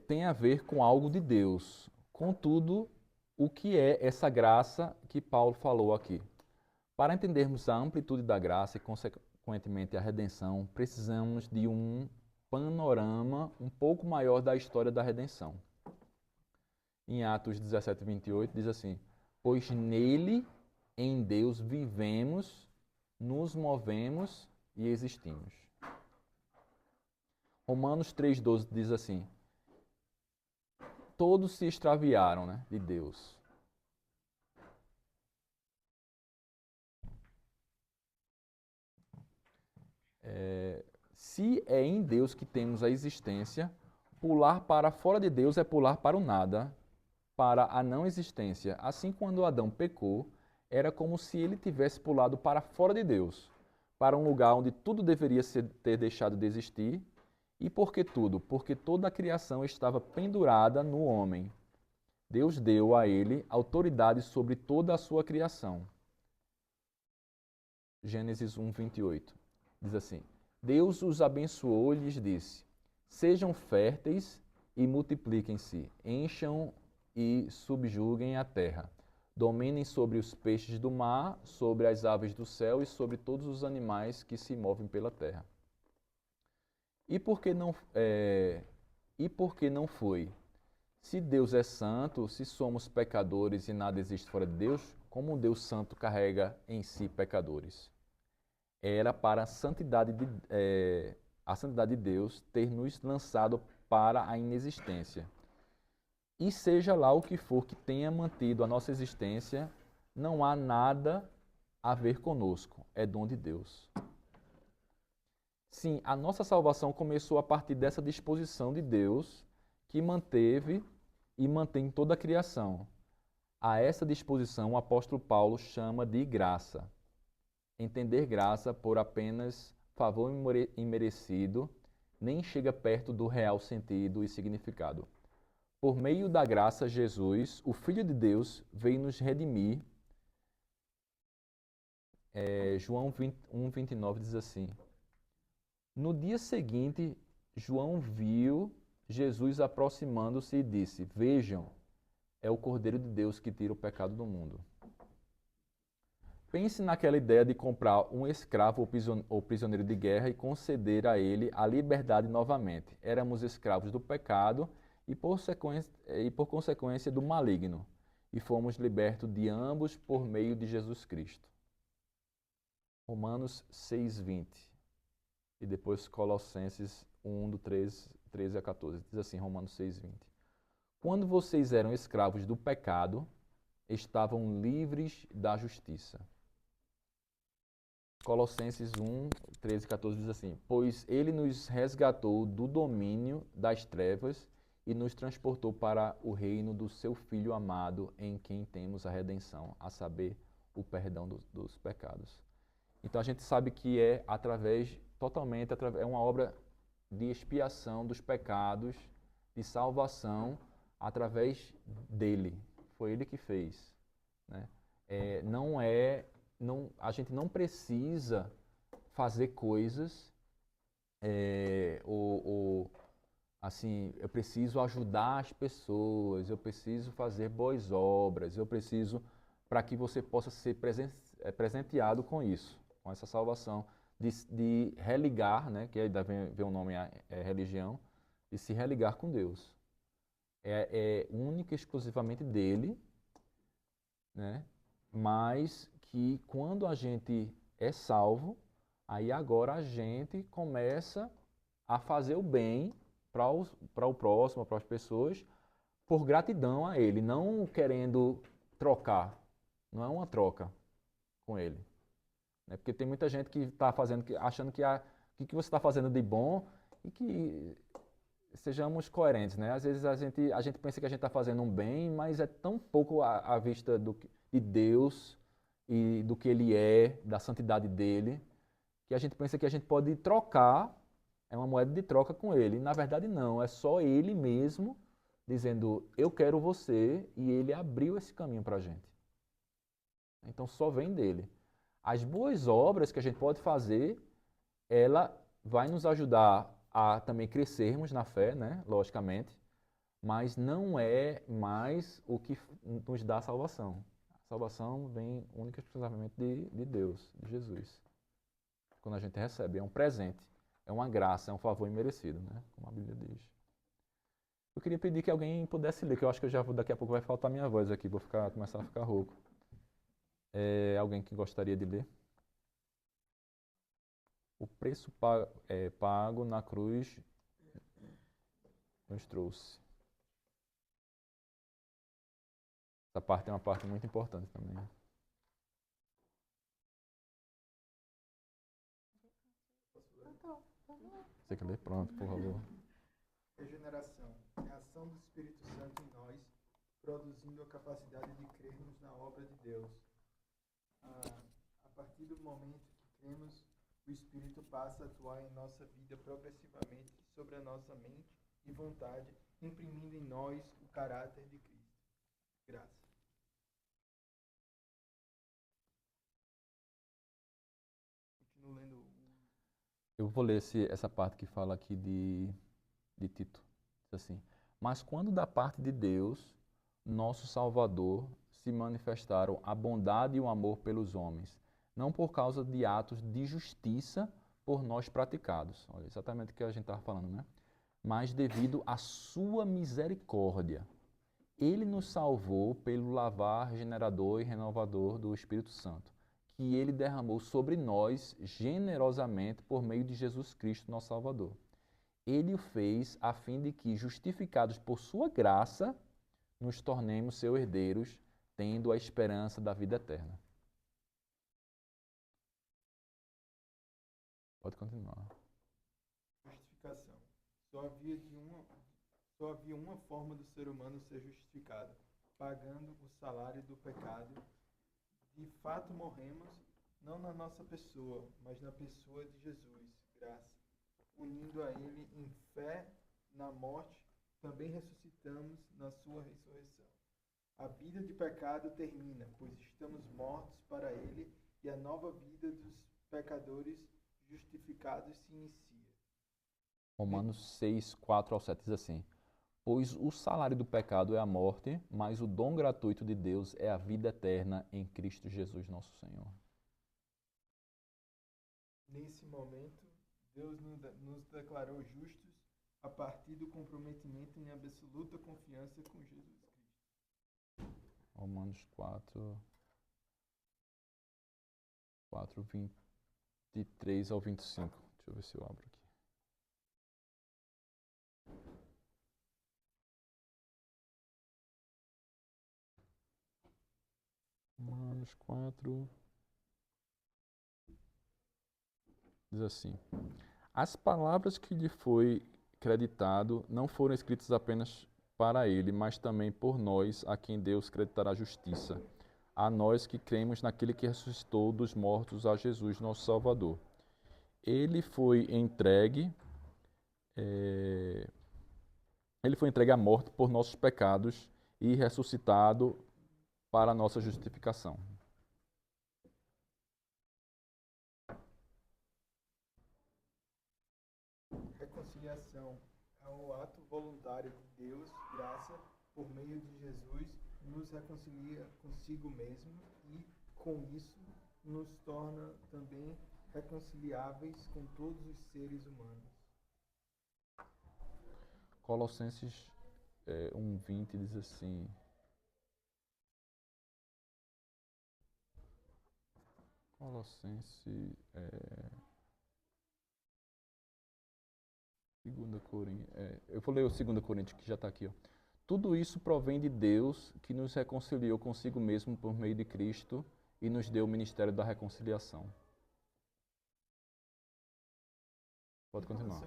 Tem a ver com algo de Deus. Contudo, o que é essa graça que Paulo falou aqui? Para entendermos a amplitude da graça e, consequentemente, a redenção, precisamos de um panorama um pouco maior da história da redenção. Em Atos 17, 28, diz assim: pois nele, em Deus, vivemos, nos movemos e existimos. Romanos 3,12 diz assim: todos se extraviaram, né, de Deus. Se é em Deus que temos a existência, pular para fora de Deus é pular para o nada, para a não existência. Assim, quando Adão pecou, era como se ele tivesse pulado para fora de Deus, para um lugar onde tudo deveria ter deixado de existir. E por que tudo? Porque toda a criação estava pendurada no homem. Deus deu a ele autoridade sobre toda a sua criação. Gênesis 1, 28. Diz assim: Deus os abençoou e lhes disse: sejam férteis e multipliquem-se, encham e subjuguem a terra. Dominem sobre os peixes do mar, sobre as aves do céu e sobre todos os animais que se movem pela terra. E por que não foi? Se Deus é santo, se somos pecadores e nada existe fora de Deus, como um Deus santo carrega em si pecadores? Era para a santidade de Deus ter nos lançado para a inexistência. E seja lá o que for que tenha mantido a nossa existência, não há nada a ver conosco, é dom de Deus. Sim, a nossa salvação começou a partir dessa disposição de Deus que manteve e mantém toda a criação. A essa disposição o apóstolo Paulo chama de graça. Entender graça por apenas favor imerecido nem chega perto do real sentido e significado. Por meio da graça, Jesus, o Filho de Deus, veio nos redimir. João 1,29 diz assim: no dia seguinte, João viu Jesus aproximando-se e disse: vejam, é o Cordeiro de Deus que tira o pecado do mundo. Pense naquela ideia de comprar um escravo ou prisioneiro de guerra e conceder a ele a liberdade novamente. Éramos escravos do pecado e por consequência do maligno, e fomos libertos de ambos por meio de Jesus Cristo. Romanos 6,20 e depois Colossenses 1, do 13 a 14. Diz assim, Romanos 6,20. Quando vocês eram escravos do pecado, estavam livres da justiça. Colossenses 1, 13 e 14 diz assim: pois ele nos resgatou do domínio das trevas e nos transportou para o reino do seu Filho amado, em quem temos a redenção, a saber, o perdão dos pecados. Então a gente sabe que é é uma obra de expiação dos pecados, de salvação, através dele. Foi ele que fez, né? A gente não precisa fazer coisas assim, eu preciso ajudar as pessoas, eu preciso fazer boas obras, eu preciso para que você possa ser presenteado com isso, com essa salvação, de religar, né, que aí vem o nome religião, de se religar com Deus. É única e exclusivamente dele, né? mas que quando a gente é salvo, aí agora a gente começa a fazer o bem para o próximo, para as pessoas, por gratidão a Ele, não querendo trocar. Não é uma troca com Ele. Né? Porque tem muita gente que está fazendo, achando que o que você está fazendo de bom e que sejamos coerentes, né? Às vezes a gente pensa que a gente está fazendo um bem, mas é tão pouco à vista de Deus e do que Ele é, da santidade dEle, que a gente pensa que a gente pode trocar, é uma moeda de troca com Ele. E, na verdade, não, é só Ele mesmo dizendo, eu quero você, e Ele abriu esse caminho para a gente. Então, só vem dEle. As boas obras que a gente pode fazer, ela vai nos ajudar a também crescermos na fé, né? Logicamente, mas não é mais o que nos dá a salvação. A salvação vem única e exclusivamente de Deus, de Jesus. Quando a gente recebe, é um presente, é uma graça, é um favor imerecido, né? Como a Bíblia diz. Eu queria pedir que alguém pudesse ler, que eu acho que daqui a pouco vai faltar minha voz aqui, vou começar a ficar rouco. Alguém que gostaria de ler? O preço pago na cruz nos trouxe. Essa parte é uma parte muito importante também. Você quer ler? Pronto, por favor. Regeneração é a ação do Espírito Santo em nós, produzindo a capacidade de crermos na obra de Deus. A partir do momento que cremos, o Espírito passa a atuar em nossa vida progressivamente sobre a nossa mente e vontade, imprimindo em nós o caráter de Cristo. Graça. Continuo lendo. Eu vou ler essa parte que fala aqui de Tito. Diz assim, mas quando da parte de Deus, nosso Salvador, se manifestaram a bondade e o amor pelos homens, não por causa de atos de justiça por nós praticados. Olha, exatamente o que a gente estava falando, né? Mas devido à sua misericórdia. Ele nos salvou pelo lavar regenerador e renovador do Espírito Santo, que Ele derramou sobre nós generosamente por meio de Jesus Cristo, nosso Salvador. Ele o fez a fim de que, justificados por sua graça, nos tornemos seus herdeiros, tendo a esperança da vida eterna. Pode continuar. Justificação. Só havia uma forma do ser humano ser justificado, pagando o salário do pecado. De fato morremos, não na nossa pessoa, mas na pessoa de Jesus, graça. Unindo a Ele em fé na morte, também ressuscitamos na sua ressurreição. A vida de pecado termina, pois estamos mortos para Ele, e a nova vida dos pecadores justificados se inicia. Romanos 6, 4 ao 7 diz assim, pois o salário do pecado é a morte, mas o dom gratuito de Deus é a vida eterna em Cristo Jesus, nosso Senhor. Nesse momento, Deus nos declarou justos a partir do comprometimento em absoluta confiança com Jesus Cristo. Romanos 4, 23 ao 25. Deixa eu ver se eu abro aqui. Romanos 4 diz assim, as palavras que lhe foi creditado não foram escritas apenas para ele, mas também por nós, a quem Deus creditará justiça, a nós que cremos naquele que ressuscitou dos mortos, a Jesus, nosso Salvador. Ele foi entregue à morte por nossos pecados e ressuscitado para a nossa justificação. Reconciliação é o ato voluntário de Deus, graça, por meio de Jesus, nos reconcilia consigo mesmo e, com isso, nos torna também reconciliáveis com todos os seres humanos. Colossenses 1:20 diz assim, Colossenses, 2 Coríntios, eu vou ler o 2 Coríntios que já está aqui, ó. Tudo isso provém de Deus, que nos reconciliou consigo mesmo por meio de Cristo e nos deu o ministério da reconciliação. Pode continuar.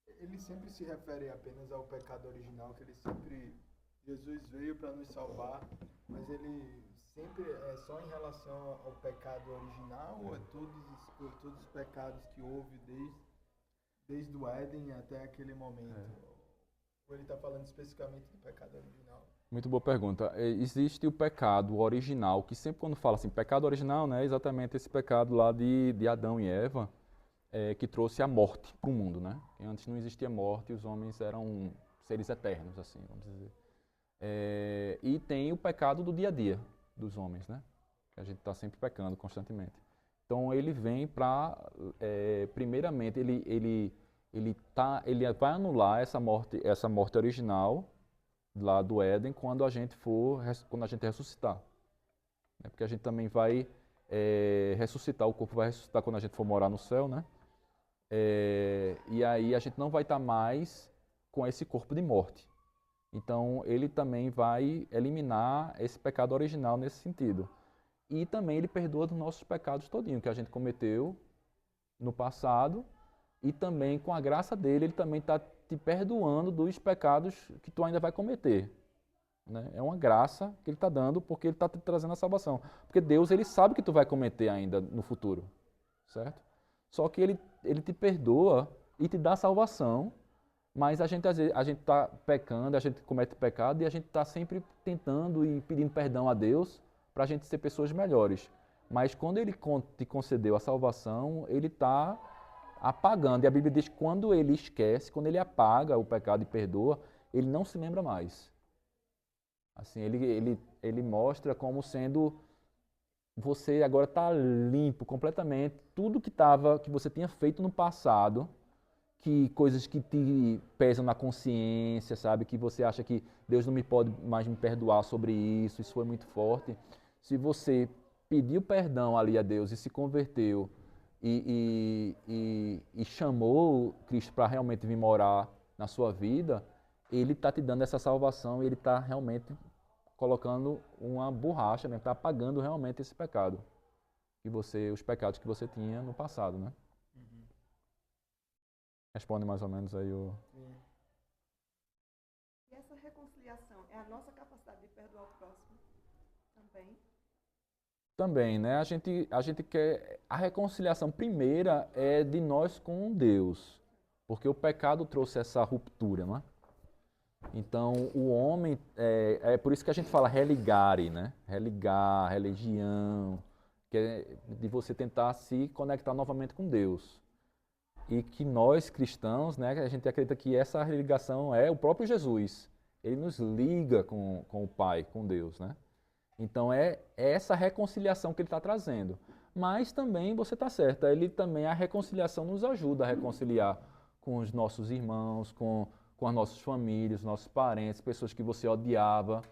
Ele sempre se refere apenas ao pecado original, que ele sempre... Jesus veio para nos salvar, mas ele sempre é só em relação ao pecado original ou é todos os pecados que houve desde o Éden até aquele momento? Ou ele está falando especificamente do pecado original? Muito boa pergunta. Existe o pecado original, que sempre quando fala assim, pecado original, né, é exatamente esse pecado lá de Adão e Eva, que trouxe a morte para o mundo, né? E antes não existia morte, os homens eram seres eternos, assim, vamos dizer. E tem o pecado do dia a dia dos homens, né? Que a gente está sempre pecando constantemente. Então ele vem para, primeiramente, ele vai anular essa morte original lá do Éden quando a gente ressuscitar, né? Porque a gente também vai ressuscitar, o corpo vai ressuscitar quando a gente for morar no céu, né? E aí a gente não vai estar mais com esse corpo de morte. Então ele também vai eliminar esse pecado original nesse sentido. E também ele perdoa dos nossos pecados todinho que a gente cometeu no passado. E também, com a graça dele, ele também está te perdoando dos pecados que tu ainda vai cometer, né? É uma graça que ele está dando porque ele está te trazendo a salvação. Porque Deus, ele sabe que tu vai cometer ainda no futuro, certo? Só que ele te perdoa e te dá salvação, mas a gente está pecando, a gente comete pecado e a gente está sempre tentando e pedindo perdão a Deus para a gente ser pessoas melhores. Mas quando ele te concedeu a salvação, ele está apagando. E a Bíblia diz que quando ele esquece, quando ele apaga o pecado e perdoa, ele não se lembra mais. Assim, ele mostra como sendo você agora está limpo completamente. Tudo que você tinha feito no passado, que coisas que te pesam na consciência, sabe? Que você acha que Deus não pode mais me perdoar sobre isso, isso foi muito forte. Se você pediu perdão ali a Deus e se converteu e chamou Cristo para realmente vir morar na sua vida, Ele está te dando essa salvação e Ele está realmente colocando uma borracha, né? Está apagando realmente esse pecado, os pecados que você tinha no passado, né? Uhum. Responde mais ou menos aí o... E essa reconciliação é a nossa capacidade de perdoar o próximo também? Também, né? A gente quer... A reconciliação primeira é de nós com Deus, porque o pecado trouxe essa ruptura, não é? Então, o homem... É por isso que a gente fala religare, né? Religar, religião, que é de você tentar se conectar novamente com Deus. E que nós, cristãos, né, a gente acredita que essa ligação é o próprio Jesus. Ele nos liga com o Pai, com Deus, né? Então é essa reconciliação que ele está trazendo. Mas também, você está certa, a reconciliação nos ajuda a reconciliar com os nossos irmãos, com as nossas famílias, nossos parentes, pessoas que você odiava,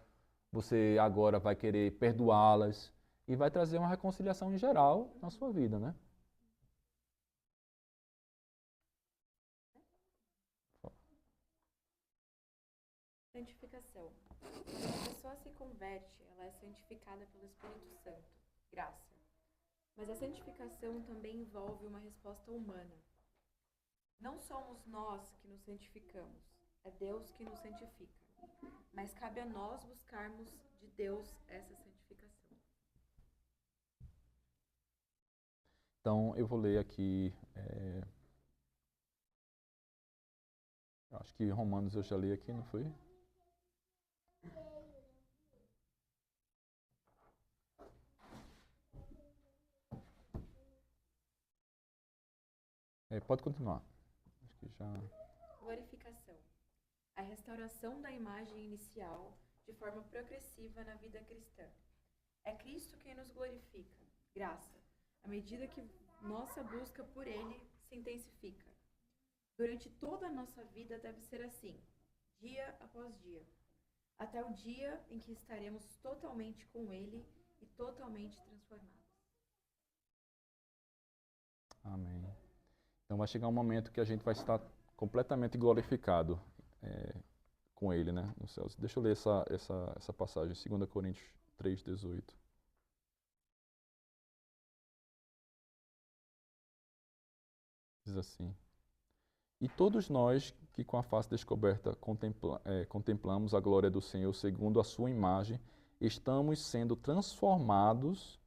você agora vai querer perdoá-las e vai trazer uma reconciliação em geral na sua vida, né? Santificação. Quando a pessoa se converte, ela é santificada pelo Espírito Santo, graça. Mas a santificação também envolve uma resposta humana. Não somos nós que nos santificamos, é Deus que nos santifica. Mas cabe a nós buscarmos de Deus essa santificação. Então, eu vou ler aqui... Acho que Romanos eu já li aqui, não foi? Pode continuar. Acho que já... Glorificação. A restauração da imagem inicial de forma progressiva na vida cristã. É Cristo quem nos glorifica, graça, à medida que nossa busca por Ele se intensifica. Durante toda a nossa vida deve ser assim, dia após dia, até o dia em que estaremos totalmente com Ele e totalmente transformados. Então vai chegar um momento que a gente vai estar completamente glorificado com Ele, né, nos céus. Deixa eu ler essa passagem, 2 Coríntios 3:18. Diz assim: E todos nós que com a face descoberta contemplamos a glória do Senhor segundo a sua imagem, estamos sendo transformados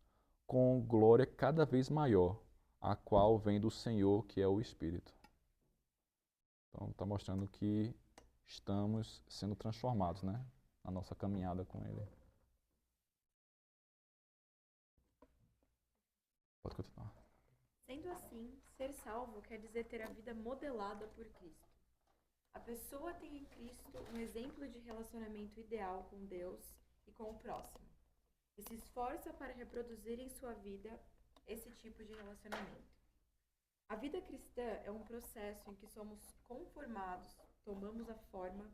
com glória cada vez maior, a qual vem do Senhor, que é o Espírito. Então está mostrando que estamos sendo transformados, né, na nossa caminhada com Ele. Pode continuar. Sendo assim, ser salvo quer dizer ter a vida modelada por Cristo. A pessoa tem em Cristo um exemplo de relacionamento ideal com Deus e com o próximo, e se esforça para reproduzir em sua vida esse tipo de relacionamento. A vida cristã é um processo em que somos conformados, tomamos a forma,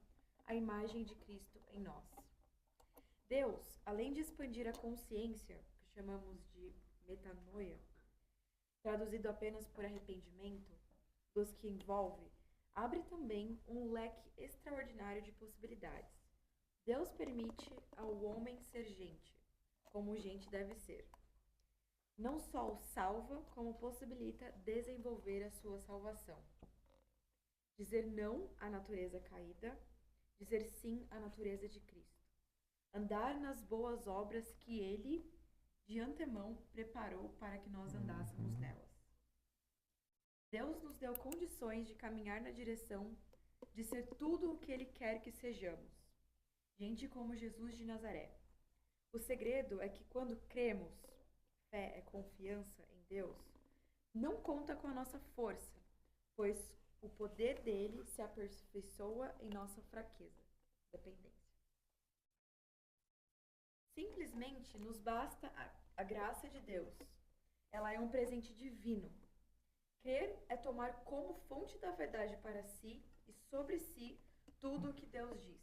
a imagem de Cristo em nós. Deus, além de expandir a consciência, que chamamos de metanoia, traduzido apenas por arrependimento, dos que envolve, abre também um leque extraordinário de possibilidades. Deus permite ao homem ser gente, como gente deve ser. Não só o salva, como possibilita desenvolver a sua salvação. Dizer não à natureza caída, dizer sim à natureza de Cristo. Andar nas boas obras que Ele, de antemão, preparou para que nós andássemos nelas. Deus nos deu condições de caminhar na direção de ser tudo o que Ele quer que sejamos. Gente como Jesus de Nazaré. O segredo é que quando cremos, fé é confiança em Deus, não conta com a nossa força, pois o poder dele se aperfeiçoa em nossa fraqueza, dependência. Simplesmente nos basta a graça de Deus. Ela é um presente divino. Crer é tomar como fonte da verdade para si e sobre si tudo o que Deus diz,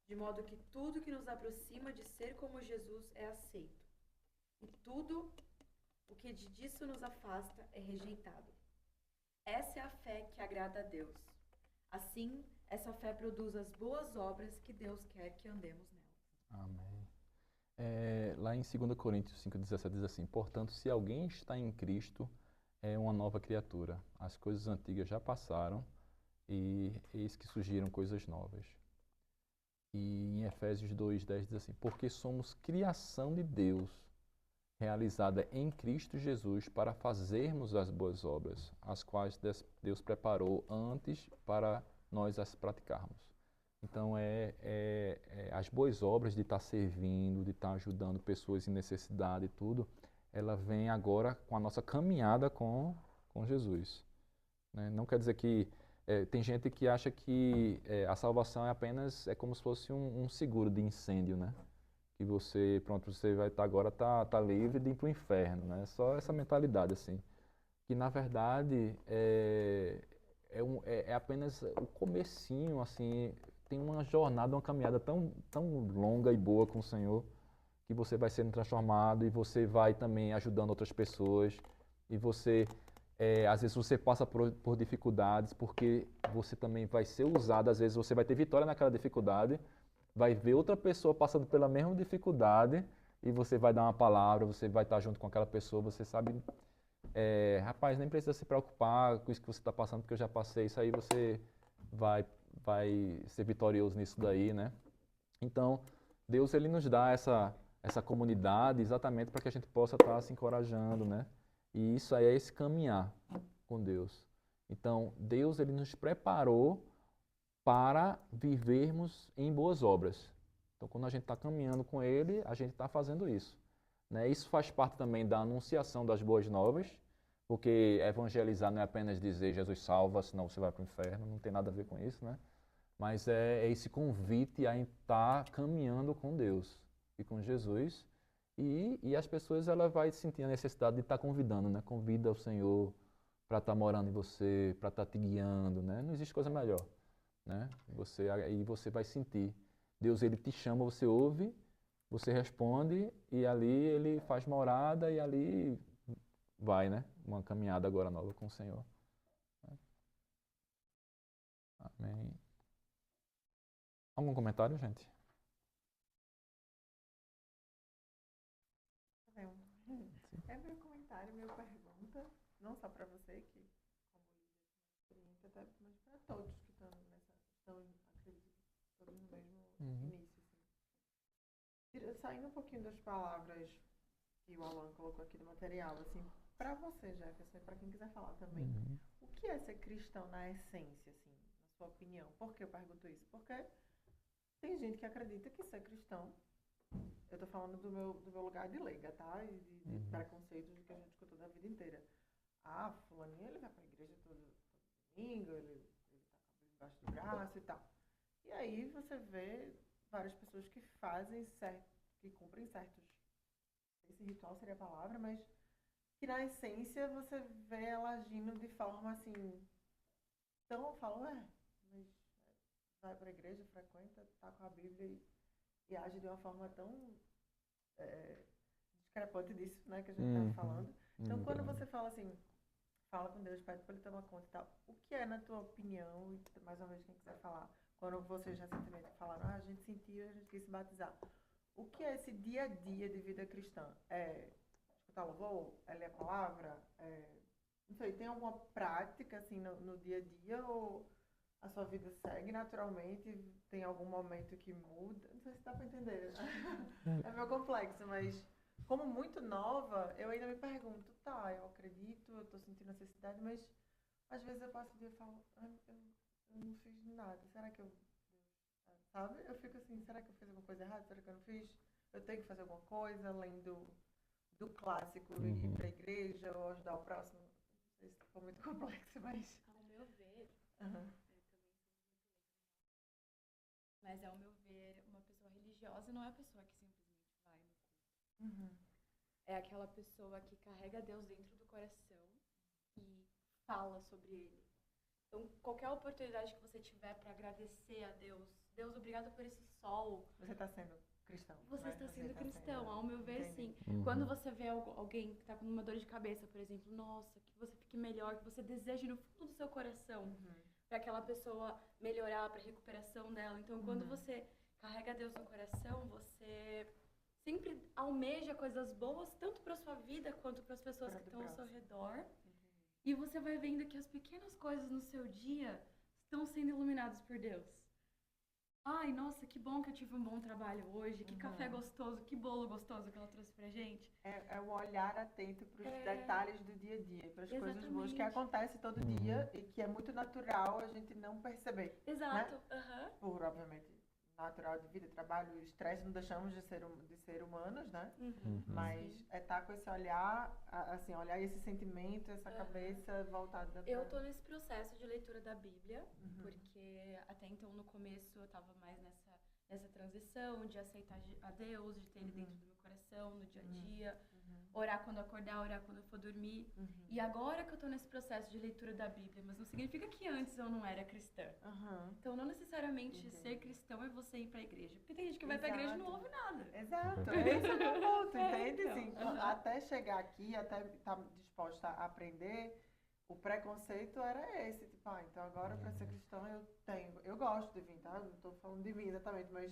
de modo que tudo que nos aproxima de ser como Jesus é aceito, e tudo o que disso nos afasta é rejeitado. Essa é a fé que agrada a Deus. Assim, essa fé produz as boas obras que Deus quer que andemos nelas. Amém. Lá em 2 Coríntios 5,17 diz assim: Portanto, se alguém está em Cristo, é uma nova criatura. As coisas antigas já passaram e eis que surgiram coisas novas. E em Efésios 2,10 diz assim: Porque somos criação de Deus, realizada em Cristo Jesus para fazermos as boas obras, as quais Deus preparou antes para nós as praticarmos. Então, as boas obras de estar servindo, de estar ajudando pessoas em necessidade e tudo, ela vem agora com a nossa caminhada com Jesus. Né? Não quer dizer que... tem gente que acha que a salvação é como se fosse um seguro de incêndio, né? Que você vai estar agora, tá livre de ir para o inferno, né? Só essa mentalidade, assim. Que, na verdade, é apenas o comecinho, assim. Tem uma jornada, uma caminhada tão longa e boa com o Senhor, que você vai sendo transformado e você vai também ajudando outras pessoas. E você, às vezes, você passa por dificuldades, porque você também vai ser usado. Às vezes, você vai ter vitória naquela dificuldade, vai ver outra pessoa passando pela mesma dificuldade e você vai dar uma palavra, você vai estar junto com aquela pessoa, você sabe, rapaz, nem precisa se preocupar com isso que você está passando, porque eu já passei isso aí, você vai ser vitorioso nisso daí, né? Então, Deus, ele nos dá essa comunidade exatamente para que a gente possa estar se encorajando, né? E isso aí é esse caminhar com Deus. Então, Deus, ele nos preparou para vivermos em boas obras. Então, quando a gente está caminhando com Ele, a gente está fazendo isso. Né? Isso faz parte também da anunciação das boas novas, porque evangelizar não é apenas dizer Jesus salva, senão você vai para o inferno, não tem nada a ver com isso, né? Mas é esse convite a estar caminhando com Deus e com Jesus, e as pessoas ela vai sentir a necessidade de estar convidando, né? Convida o Senhor para estar morando em você, para estar te guiando, né? Não existe coisa melhor. Né? Aí você vai sentir. Deus, ele te chama, você ouve, você responde e ali ele faz morada e ali vai, né? Uma caminhada agora nova com o Senhor. Amém. Algum comentário, gente? É meu comentário, minha pergunta, não só para você, que como líder experiente, até, mas para todos que estão acredito, todos no mesmo início. Assim. Saindo um pouquinho das palavras que o Alan colocou aqui no material, assim, para você, Jefferson, e para quem quiser falar também, o que é ser cristão na essência, assim, na sua opinião? Por que eu pergunto isso? Porque tem gente que acredita que ser cristão, eu tô falando do meu lugar de leiga, tá? E de preconceitos que a gente escutou da vida inteira. Ah, fulaninho, ele vai pra igreja todo domingo, ele tá com a Bíblia embaixo do braço e tal. E aí você vê várias pessoas que fazem que cumprem certos, esse ritual seria a palavra, mas que na essência você vê ela agindo de forma assim, então eu falo, mas vai pra igreja, frequenta, tá com a Bíblia e age de uma forma tão discrepante disso, né, que a gente estava falando. Então, quando você fala assim, fala com Deus, pede para ele tomar conta e tal, o que é, na tua opinião, e mais uma vez quem quiser falar, quando vocês recentemente falaram, a gente sentiu, a gente quis se batizar, o que é esse dia a dia de vida cristã? É escutar louvor? É ler a palavra? Não sei, tem alguma prática assim no dia a dia ou a sua vida segue naturalmente? Tem algum momento que muda? Não sei se dá para entender. É meio complexo, mas como muito nova, eu ainda me pergunto, tá, eu acredito, eu tô sentindo necessidade, mas às vezes eu passo o dia e falo, eu não fiz nada, será que eu... Sabe? Eu fico assim, será que eu fiz alguma coisa errada? Será que eu não fiz? Eu tenho que fazer alguma coisa, além do clássico, ir pra igreja ou ajudar o próximo? Não sei se ficou muito complexo, mas... Ao meu ver, mas ao meu ver, uma pessoa religiosa não é a pessoa que simplesmente vai no culto. É aquela pessoa que carrega Deus dentro do coração e fala sobre ele. Então, qualquer oportunidade que você tiver para agradecer a Deus, Deus, obrigado por esse sol. Você está sendo cristão. Você né? está Você sendo tá cristão, ao meu ver, Entendi. sim. Quando você vê alguém que está com uma dor de cabeça, por exemplo, nossa, que você fique melhor, que você deseje no fundo do seu coração para aquela pessoa melhorar, para a recuperação dela. Então, quando você carrega Deus no coração, você sempre almeja coisas boas, tanto para a sua vida quanto para as pessoas que estão ao seu redor. E você vai vendo que as pequenas coisas no seu dia estão sendo iluminadas por Deus. Ai, nossa, que bom que eu tive um bom trabalho hoje, que café gostoso, que bolo gostoso que ela trouxe pra gente. É o olhar atento para os detalhes do dia a dia, para as coisas boas Exatamente. que acontecem todo dia e que é muito natural a gente não perceber. Exato. Né? Por, obviamente, natural de vida, trabalho e estresse, não deixamos de ser humanos, né? Mas tá com esse olhar, assim, olhar esse sentimento, essa cabeça voltada para... Eu tô nesse processo de leitura da Bíblia, porque até então, no começo, eu tava mais nessa transição de aceitar a Deus, de ter Ele dentro do meu coração, no dia a dia, orar quando acordar, orar quando eu for dormir. E agora que eu tô nesse processo de leitura da Bíblia, mas não significa que antes eu não era cristã. Então, não necessariamente ser cristão é você ir pra igreja. Porque tem gente que vai pra igreja e não ouve nada. Exato, esse é o meu ponto, entende? Então. Assim, até chegar aqui, até estar disposta a aprender, o preconceito era esse, tipo, então agora para ser cristão eu gosto de vir, tá? Não tô falando de mim exatamente, mas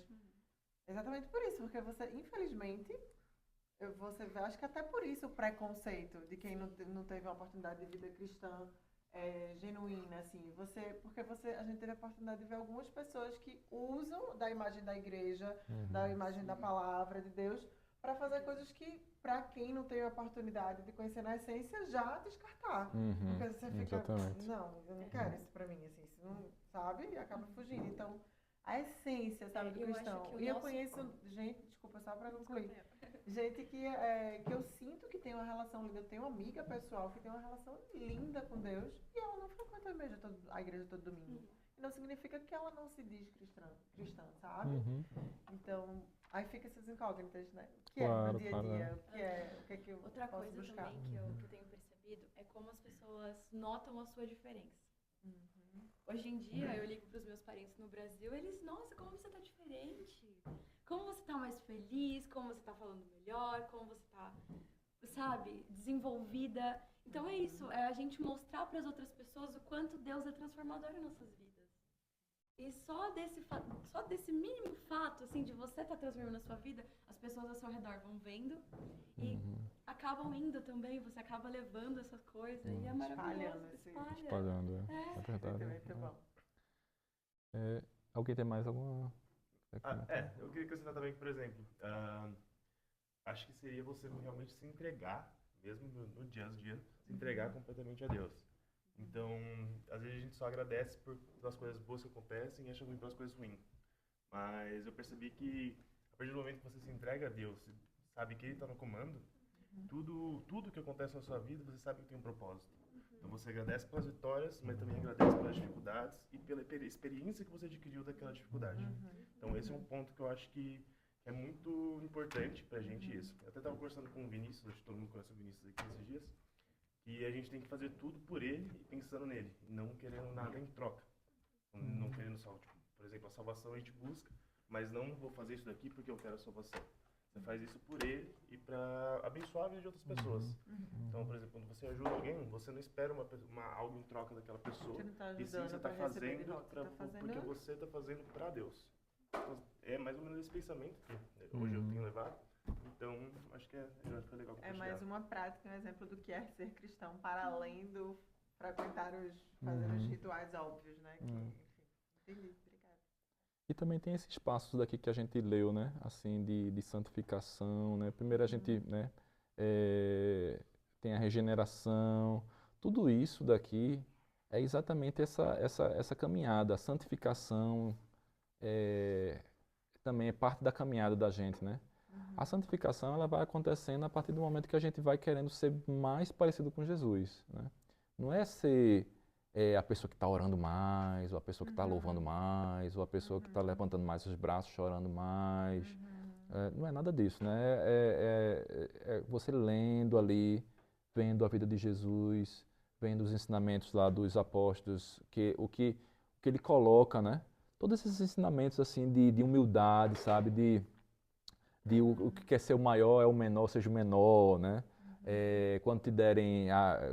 exatamente por isso, porque você, infelizmente, você vê, acho que até por isso o preconceito de quem não teve uma oportunidade de vida cristã genuína, assim, porque a gente teve a oportunidade de ver algumas pessoas que usam da imagem da igreja, da imagem da palavra de Deus, para fazer coisas que, para quem não teve a oportunidade de conhecer na essência, já descartar. Porque você fica, não, eu não quero isso para mim, assim, isso não, sabe? E acaba fugindo. Então, a essência, sabe, do cristão. Eu conheço gente, desculpa, só para concluir, gente que eu sinto que tem uma relação linda. Eu tenho uma amiga pessoal que tem uma relação linda com Deus e ela não frequenta a igreja todo domingo. E não significa que ela não se diz cristã, sabe? Então, aí fica essas incógnitas, né? O que é no dia a dia? O que é que eu Outra posso coisa buscar? também que eu tenho percebido é como as pessoas notam a sua diferença. Hoje em dia, eu ligo para os meus parentes no Brasil, eles, nossa, como você tá diferente? Como você tá mais feliz? Como você tá falando melhor? Como você tá, sabe, desenvolvida? Então é isso, é a gente mostrar para as outras pessoas o quanto Deus é transformador em nossas vidas. E só desse mínimo fato, assim, de você estar transformando a sua vida, as pessoas ao seu redor vão vendo e acabam indo também, você acaba levando essas coisas e é maravilhoso, Espalhando esse- espalha. Espalhando, é É. verdade. Muito bom. Alguém tem mais alguma? Quer comentar? Eu queria acrescentar também que, por exemplo, acho que seria você realmente se entregar, mesmo no dia a dia, se entregar completamente a Deus. Então, às vezes a gente só agradece pelas coisas boas que acontecem e acha ruim pelas coisas ruins. Mas eu percebi que, a partir do momento que você se entrega a Deus, sabe que Ele está no comando, tudo que acontece na sua vida, você sabe que tem um propósito. Então você agradece pelas vitórias, mas também agradece pelas dificuldades e pela experiência que você adquiriu daquela dificuldade. Então esse é um ponto que eu acho que é muito importante pra gente isso. Eu até estava conversando com o Vinícius, acho que todo mundo conhece o Vinícius aqui esses dias, e a gente tem que fazer tudo por ele e pensando nele, e não querendo nada em troca. Não querendo só, tipo, por exemplo, a salvação a gente busca, mas não vou fazer isso daqui porque eu quero a salvação. Você faz isso por ele e para abençoar a vida de outras pessoas. Então, por exemplo, quando você ajuda alguém, você não espera algo em troca daquela pessoa. Você não tá E sim, ajudando você está pra receber de fazendo, volta, você tá fazendo- porque você está fazendo para Deus. Então, é mais ou menos esse pensamento que hoje eu tenho levado. Então, acho que eu acho que é legal É compartilhar. mais uma prática, um exemplo do que é ser cristão, para além do frequentar fazer os rituais óbvios, né? Que, enfim, entendi, obrigada. E também tem esses passos daqui que a gente leu, né? Assim, de santificação, né? Primeiro a gente, né? Tem a regeneração. Tudo isso daqui é exatamente essa caminhada. A santificação também é parte da caminhada da gente, né? A santificação ela vai acontecendo a partir do momento que a gente vai querendo ser mais parecido com Jesus, né? Não é ser a pessoa que está orando mais, ou a pessoa que está louvando mais, ou a pessoa que está levantando mais os braços, chorando mais. Não é nada disso, né? É você lendo ali, vendo a vida de Jesus, vendo os ensinamentos lá dos apóstolos, o que ele coloca, né? Todos esses ensinamentos assim de humildade, sabe? De o que quer ser o maior é o menor, seja o menor, né? Quando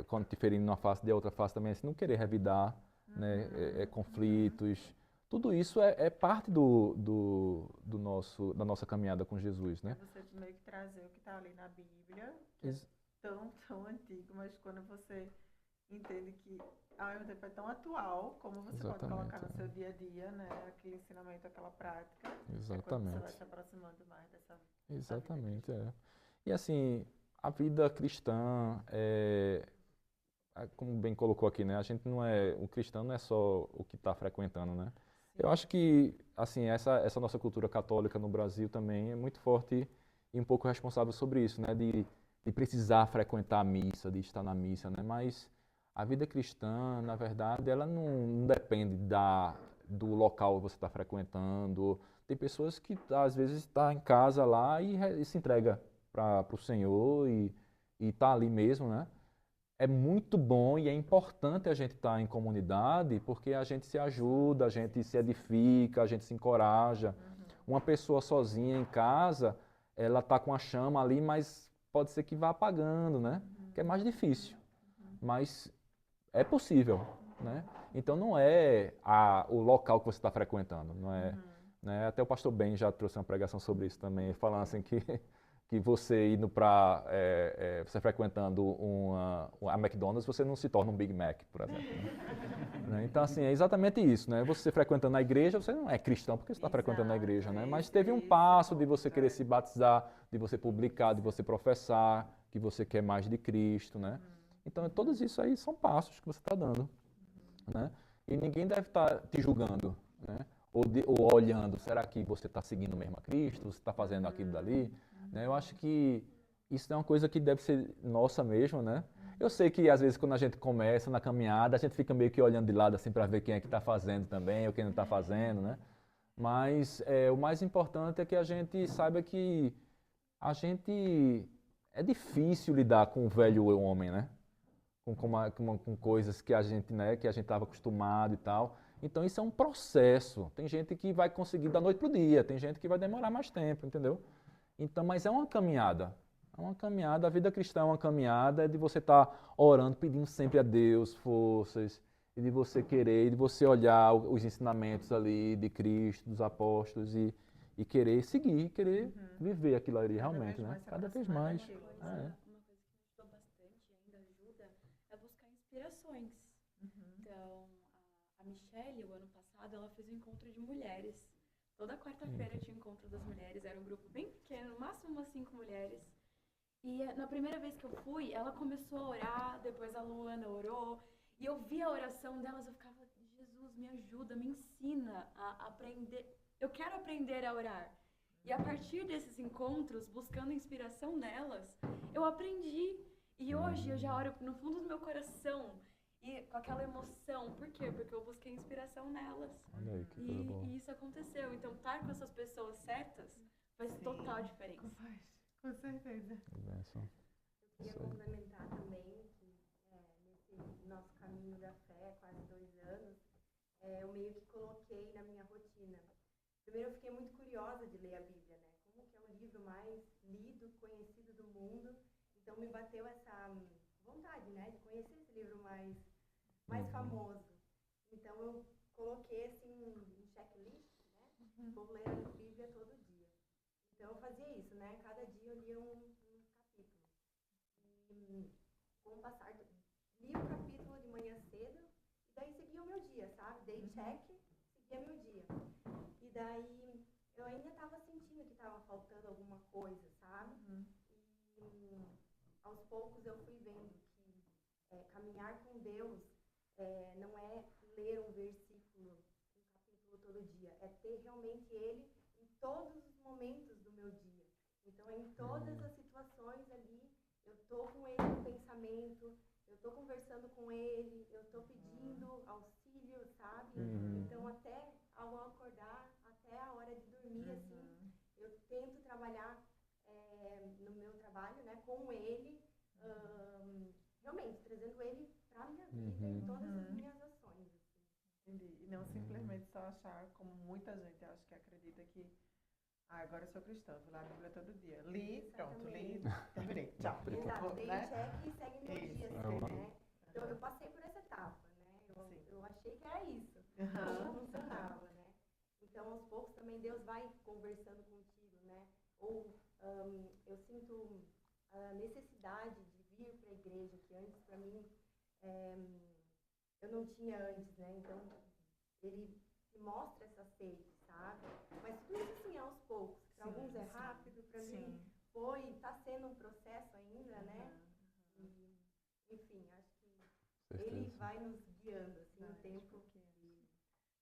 quando te ferirem numa face, de outra face também, assim, não querer revidar, né? Conflitos. Tudo isso é parte da nossa caminhada com Jesus, né? É você meio que trazer o que está ali na Bíblia, que é tão antigo, mas quando você entende que ao mesmo tempo é tão atual, como você pode colocar no seu dia a dia, né? Aquele ensinamento, aquela prática. É quando você vai se aproximando mais dessa Exatamente, E assim, a vida cristã como bem colocou aqui, né? O cristão não é só o que está frequentando, né? Eu acho que, assim, essa nossa cultura católica no Brasil também é muito forte e um pouco responsável sobre isso, né? De precisar frequentar a missa, de estar na missa, né? Mas a vida cristã, na verdade, ela não depende do local que você está frequentando. Tem pessoas que, às vezes, estão em casa lá e se entrega para o Senhor e está ali mesmo, né? É muito bom e é importante a gente estar em comunidade porque a gente se ajuda, a gente se edifica, a gente se encoraja. Uma pessoa sozinha em casa, ela está com a chama ali, mas pode ser que vá apagando, né? Que é mais difícil. Mas é possível, né? Então não é o local que você está frequentando, não é? Né? Até o pastor Ben já trouxe uma pregação sobre isso também, falando assim que você indo você frequentando a McDonald's, você não se torna um Big Mac, por exemplo. Né? Então, assim, é exatamente isso, né? Você frequentando a igreja, você não é cristão porque você está frequentando a igreja, né? Mas teve um passo de você querer se batizar, de você publicar, de você professar que você quer mais de Cristo, né? Então, todos isso aí são passos que você está dando, né? E ninguém deve estar te julgando, né? Ou olhando, será que você está seguindo mesmo a Cristo? Você está fazendo aquilo dali? Né? Eu acho que isso é uma coisa que deve ser nossa mesmo, né? Eu sei que às vezes quando a gente começa na caminhada, a gente fica meio que olhando de lado assim para ver quem é que está fazendo também, ou quem não está fazendo, né? Mas o mais importante é que a gente saiba que é difícil lidar com o velho homem, né? Com coisas que a gente, né, que a gente estava acostumado e tal. Então isso é um processo. Tem gente que vai conseguir da noite pro dia, tem gente que vai demorar mais tempo, entendeu? Então, mas é uma caminhada. É uma caminhada, a vida cristã é uma caminhada de você estar orando, pedindo sempre a Deus forças e de você querer, e de você olhar os ensinamentos ali de Cristo, dos apóstolos e querer seguir, querer viver aquilo ali Cada realmente, vez né? mais se Cada vez aproximar mais. daquilo, Uma né? coisa que me ajudou bastante e ainda ajuda é buscar inspirações. Então, a Michelle, o ano passado, ela fez um encontro de mulheres. Toda quarta-feira tinha encontro das mulheres, era um grupo bem pequeno, no máximo umas 5 mulheres. E na primeira vez que eu fui, ela começou a orar, depois a Luana orou, e eu vi a oração delas, eu ficava, Jesus, me ajuda, me ensina a aprender. Eu quero aprender a orar. E a partir desses encontros, buscando inspiração nelas, eu aprendi. E hoje eu já oro no fundo do meu coração e com aquela emoção. Por quê? Porque eu busquei inspiração nelas. Olha aí, que coisa boa. E isso aconteceu. Então, estar com essas pessoas certas faz total diferença. Com certeza. Que bênção. Eu queria Isso aí. complementar também que nesse nosso caminho da fé, quase 2 anos, eu meio que coloquei na minha rotina. Primeiro, eu fiquei muito curiosa de ler a Bíblia, né? Como que é o livro mais lido, conhecido do mundo. Então, me bateu essa vontade, né? De conhecer esse livro mais famoso. Então, eu coloquei, assim, um checklist, né? Vou ler a Bíblia todo dia. Então, eu fazia isso, né? Cada dia eu lia um capítulo. E, com o passar do... Lia o capítulo de manhã cedo e daí seguia o meu dia, sabe? Dei check, seguia meu dia. E daí eu ainda estava sentindo que estava faltando alguma coisa, sabe? E aos poucos eu fui vendo que caminhar com Deus não é ler um versículo, um capítulo todo dia. É ter realmente Ele em todos os momentos do meu dia. Então, em todas as situações ali, eu estou com Ele no pensamento, eu estou conversando com Ele, eu estou pedindo auxílio, sabe? Então, até ao acordar, até a hora de dormir, assim, eu tento trabalhar no meu trabalho, né, com Ele, realmente, trazendo Ele para a minha vida em todas as minhas ações. Assim. Entendi. E não simplesmente só achar, como muita gente acho que acredita que agora eu sou cristã, vou lá na Bíblia todo dia. Li, pronto, li, terminei. Tchau. Exato, dei né? check e segue meu dia, assim, né? Então, eu passei por essa etapa, né? Eu achei que era isso. Não funcionava, né? Então, aos poucos também Deus vai conversando contigo, né? Ou eu sinto a necessidade de vir para a igreja, que antes para mim eu não tinha antes, né? Então, ele te mostra essa sede, sabe? Mas tudo isso assim aos poucos. Para alguns é rápido, para mim está sendo um processo ainda, né? E, enfim, acho que ele vai nos guiando, assim, o tempo.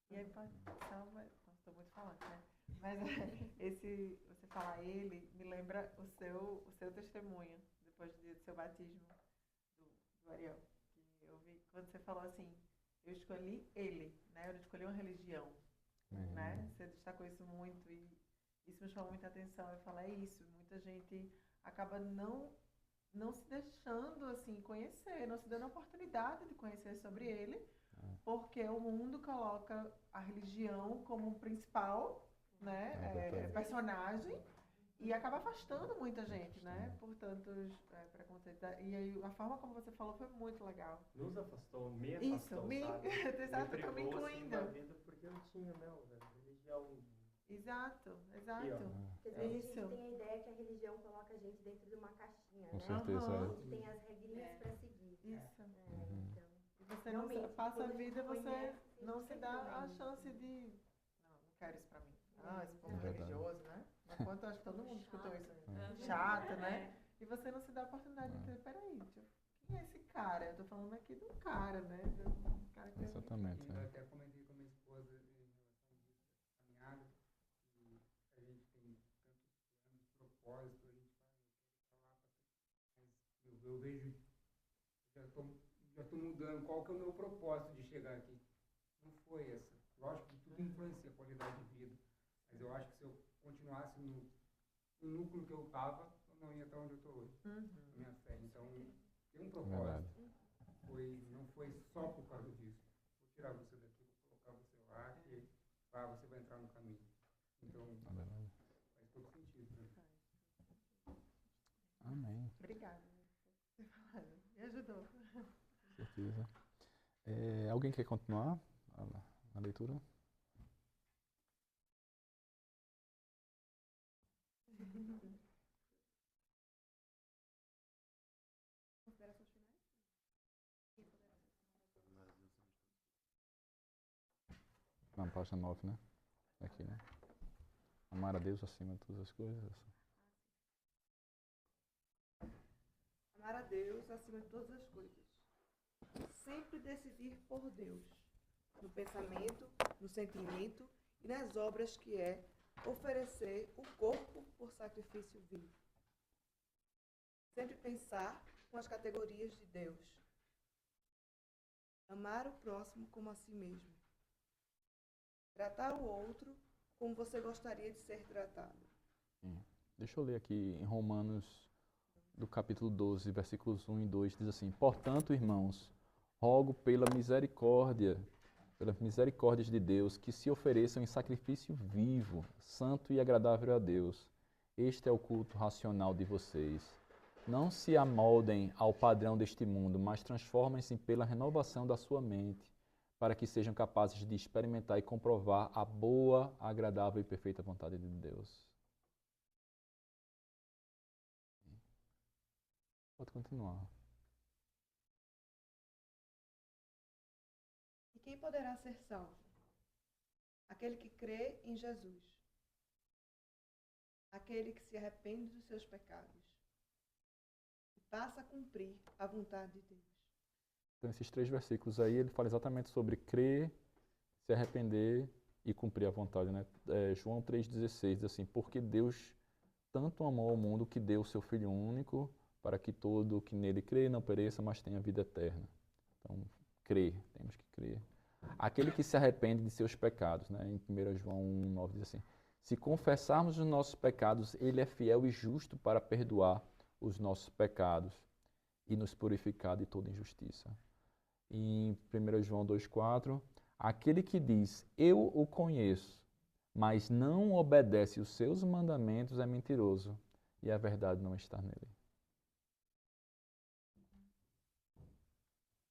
E aí, estou muito falando, né? Mas você falar ele, me lembra o seu testemunho, depois do dia do seu batismo, do Ariel. Que eu vi, quando você falou assim, eu escolhi ele, né? Eu não escolhi uma religião, né? Você destacou isso muito e isso me chamou muita atenção. Eu falei, é isso, muita gente acaba não se deixando, assim, conhecer, não se dando a oportunidade de conhecer sobre ele, porque o mundo coloca a religião como um principal, né, personagem, e acaba afastando muita gente, né, por tantos preconceitos. E aí, a forma como você falou foi muito legal. Nos afastou, me afastou, Isso, sabe? exato, eu tô me privou, assim, incluindo. da vida porque eu tinha, religião. Exato. Porque às vezes a Isso. gente tem a ideia que a religião coloca a gente dentro de uma caixinha, Com né? certeza, A gente tem as regrinhas para seguir. Isso. Então, E você não realmente, passa a quando vida, você conhece, não se dá a também. chance de... Não quero isso pra mim. Esse povo verdade. religioso, né? Mas quanto acho que todo mundo escutou isso. Chato, né? E você não se dá a oportunidade de dizer, peraí, quem é esse cara? Eu tô falando aqui de um cara, né? De um cara que Exatamente. Eu até comentei com a minha esposa em relação a isso, caminhada, que a gente tem tantos planos, propósitos, a gente fala, eu vejo, já tô mudando, qual que é o meu propósito de chegar aqui? Não foi essa. Lógico que tudo influencia a qualidade de vida, mas eu acho que se eu continuasse no núcleo que eu estava, eu não ia estar onde eu estou hoje, na minha fé. Então, tem um propósito. Não foi só por causa disso. Vou tirar você daqui, vou colocar você lá, e você vai entrar no caminho. Então, faz todo sentido. Né? Amém. Obrigada. Me ajudou. Com certeza. Alguém quer continuar a leitura? Na página 9, né? Aqui, né? Amar a Deus acima de todas as coisas. Amar a Deus acima de todas as coisas. Sempre decidir por Deus, no pensamento, no sentimento e nas obras, que é oferecer o corpo por sacrifício vivo. Sempre pensar com as categorias de Deus. Amar o próximo como a si mesmo. Tratar o outro como você gostaria de ser tratado. Deixa eu ler aqui em Romanos, do capítulo 12, versículos 1 e 2, diz assim: Portanto, irmãos, rogo pelas misericórdias de Deus, que se ofereçam em sacrifício vivo, santo e agradável a Deus. Este é o culto racional de vocês. Não se amoldem ao padrão deste mundo, mas transformem-se pela renovação da sua mente, para que sejam capazes de experimentar e comprovar a boa, agradável e perfeita vontade de Deus. Pode continuar. E quem poderá ser salvo? Aquele que crê em Jesus. Aquele que se arrepende dos seus pecados e passa a cumprir a vontade de Deus. Então, esses 3 versículos aí, ele fala exatamente sobre crer, se arrepender e cumprir a vontade, né? João 3,16 diz assim: porque Deus tanto amou ao mundo que deu o seu Filho único, para que todo que nele crê não pereça, mas tenha vida eterna. Então, crer, temos que crer. Aquele que se arrepende de seus pecados, né? Em 1 João 1,9 diz assim: se confessarmos os nossos pecados, ele é fiel e justo para perdoar os nossos pecados e nos purificar de toda injustiça. Em 1 João 2,4, aquele que diz, eu o conheço, mas não obedece os seus mandamentos é mentiroso, e a verdade não está nele.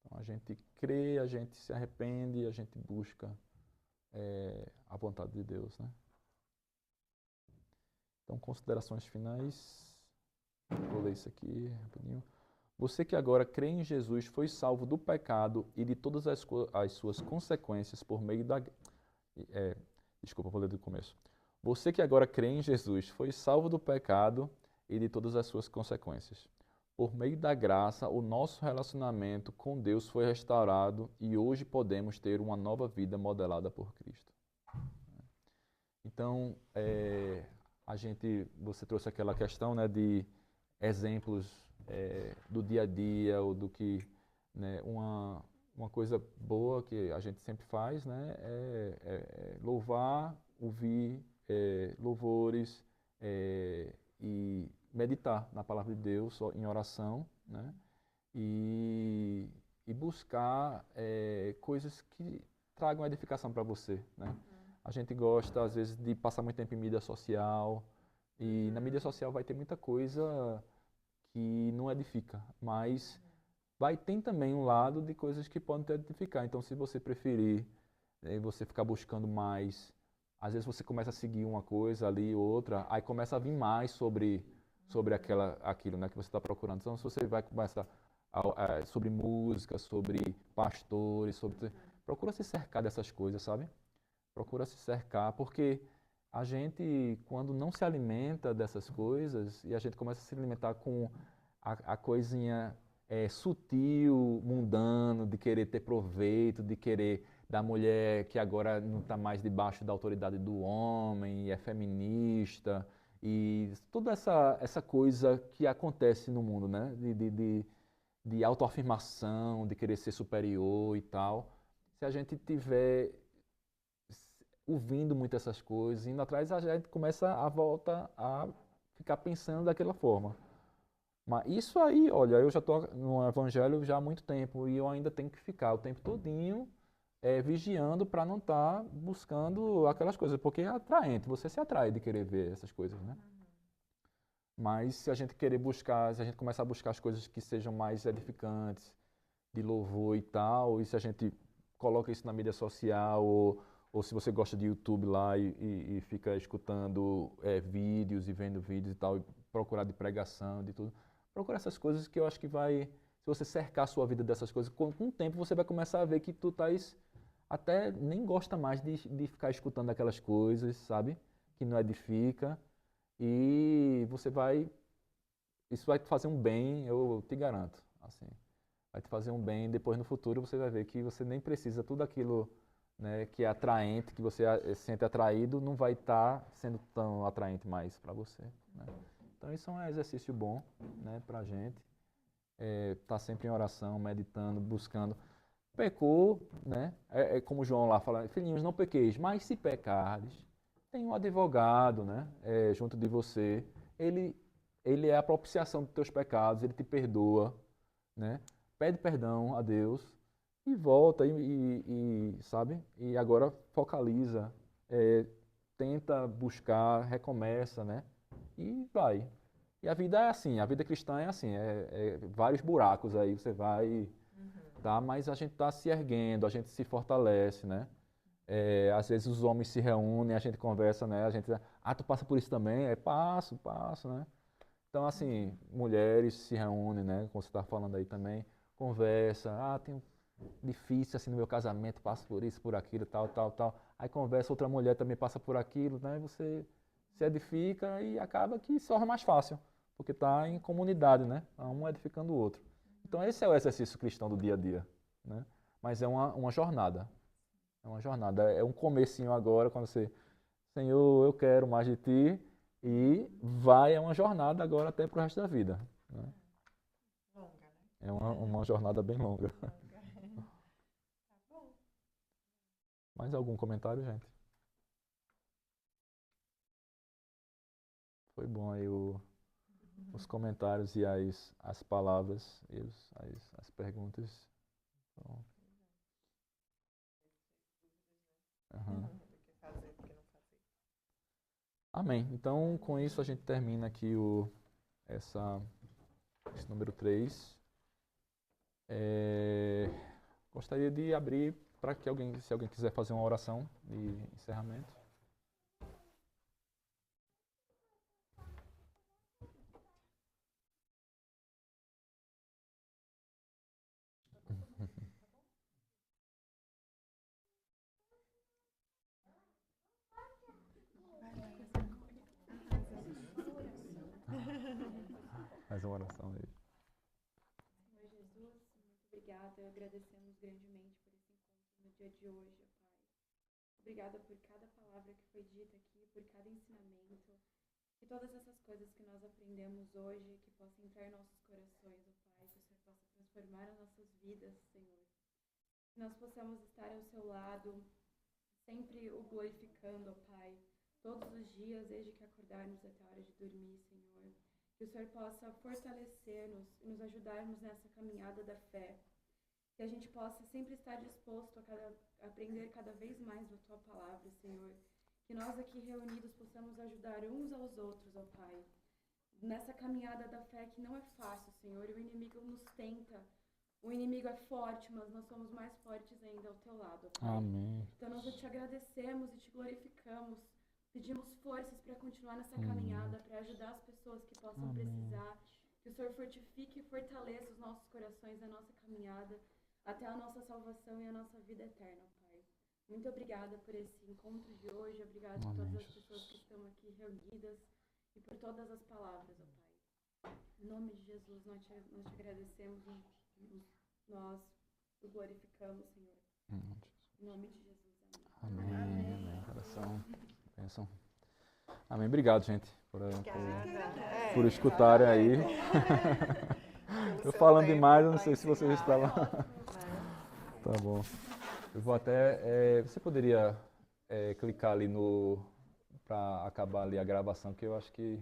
Então, a gente crê, a gente se arrepende, a gente busca a vontade de Deus, né? Então, considerações finais. Vou ler isso aqui rapidinho. Você que agora crê em Jesus foi salvo do pecado e de todas as suas consequências por meio da... Desculpa, vou ler do começo. Você que agora crê em Jesus foi salvo do pecado e de todas as suas consequências. Por meio da graça, o nosso relacionamento com Deus foi restaurado e hoje podemos ter uma nova vida modelada por Cristo. Então, você trouxe aquela questão, né, de exemplos do dia a dia, ou do que, né, uma coisa boa que a gente sempre faz, né, é louvar, ouvir louvores e meditar na palavra de Deus em oração, né, e buscar coisas que tragam edificação para você, né. A gente gosta, às vezes, de passar muito tempo em mídia social, e na mídia social vai ter muita coisa que não edifica, mas tem também um lado de coisas que podem te edificar. Então, se você preferir, você ficar buscando mais, às vezes você começa a seguir uma coisa ali, outra, aí começa a vir mais sobre aquilo, né, que você está procurando. Então, se você vai começar sobre música, sobre pastores, procura se cercar dessas coisas, sabe? Procura se cercar, porque a gente, quando não se alimenta dessas coisas, e a gente começa a se alimentar com a coisinha sutil, mundano, de querer ter proveito, de querer da mulher que agora não está mais debaixo da autoridade do homem, e é feminista, e toda essa coisa que acontece no mundo, né? De autoafirmação, de querer ser superior e tal. Se a gente tiver ouvindo muito essas coisas, indo atrás, a gente começa a volta a ficar pensando daquela forma. Mas isso aí, olha, eu já estou no evangelho já há muito tempo e eu ainda tenho que ficar o tempo todinho vigiando para não estar buscando aquelas coisas, porque é atraente, você se atrai de querer ver essas coisas, né? Mas se a gente começar a buscar as coisas que sejam mais edificantes, de louvor e tal, e se a gente coloca isso na mídia social, ou se você gosta de YouTube lá e fica escutando vídeos e vendo vídeos e tal, e procurar de pregação, de tudo, procura essas coisas que eu acho que vai, se você cercar a sua vida dessas coisas, com o tempo você vai começar a ver que tu estás, até nem gosta mais de ficar escutando aquelas coisas, sabe? Que não edifica, e isso vai te fazer um bem, eu te garanto, assim. Vai te fazer um bem, depois no futuro você vai ver que você nem precisa, tudo aquilo, né, que é atraente, que você se sente atraído, não vai estar sendo tão atraente mais para você, né? Então isso é um exercício bom, né, para a gente, tá sempre em oração, meditando, buscando. Pecou, né, é como João lá fala, filhinhos, não pequeis, mas se pecares, tem um advogado, né, junto de você, ele é a propiciação dos teus pecados, ele te perdoa, né? Pede perdão a Deus e volta sabe? E agora focaliza, tenta buscar, recomeça, né? E vai. E a vida é assim, a vida cristã é assim, vários buracos aí, você vai, tá? Mas a gente tá se erguendo, a gente se fortalece, né? Às vezes os homens se reúnem, a gente conversa, né? A gente, tu passa por isso também? Passo, né? Então, assim, mulheres se reúnem, né? Como você está falando aí também, conversa, tem difícil assim no meu casamento, passo por isso, por aquilo, tal. Aí conversa, outra mulher também passa por aquilo, né? Você se edifica e acaba que se torna mais fácil, porque está em comunidade, né? Um edificando o outro. Então, esse é o exercício cristão do dia a dia, né? Mas é uma jornada. É uma jornada. É um comecinho agora, quando você, Senhor, eu quero mais de Ti. E é uma jornada agora até para o resto da vida, né? Longa, né? É uma jornada bem longa. Tá bom. Mais algum comentário, gente? Foi bom aí os comentários e as palavras e as perguntas. Então, Do que fazer, do que não fazer. amém. Então, com isso a gente termina aqui esse número 3. Gostaria de abrir para que se alguém quiser fazer uma oração de encerramento. Mais uma oração aí. Senhor Jesus, muito obrigada. Agradecemos grandemente por esse encontro no dia de hoje, ó Pai. Obrigada por cada palavra que foi dita aqui, por cada ensinamento. Que todas essas coisas que nós aprendemos hoje, que possam entrar em nossos corações, ó Pai. Que o Senhor possa transformar as nossas vidas, Senhor. Que nós possamos estar ao seu lado, sempre o glorificando, ó Pai. Todos os dias, desde que acordarmos até a hora de dormir, Senhor. Que o Senhor possa fortalecer-nos e nos ajudarmos nessa caminhada da fé. Que a gente possa sempre estar disposto a aprender cada vez mais da Tua palavra, Senhor. Que nós aqui reunidos possamos ajudar uns aos outros, ó Pai. Nessa caminhada da fé que não é fácil, Senhor. O inimigo nos tenta. O inimigo é forte, mas nós somos mais fortes ainda ao Teu lado, ó Pai. Amém. Então nós te agradecemos e te glorificamos. Pedimos forças para continuar nessa caminhada, para ajudar as pessoas que possam precisar. Que o Senhor fortifique e fortaleça os nossos corações, a nossa caminhada, até a nossa salvação e a nossa vida eterna, Pai. Muito obrigada por esse encontro de hoje. Obrigada por todas as pessoas que estão aqui reunidas e por todas as palavras, ó Pai. Em nome de Jesus, nós te agradecemos, nós o glorificamos, Senhor. Em nome de Jesus, amém. Amém. Oração. Bênção. Amém. Obrigado, gente, por escutarem aí. Eu falando demais, eu não sei se vocês estavam. Tá bom. Eu vou até. Você poderia clicar ali para acabar ali a gravação, que eu acho que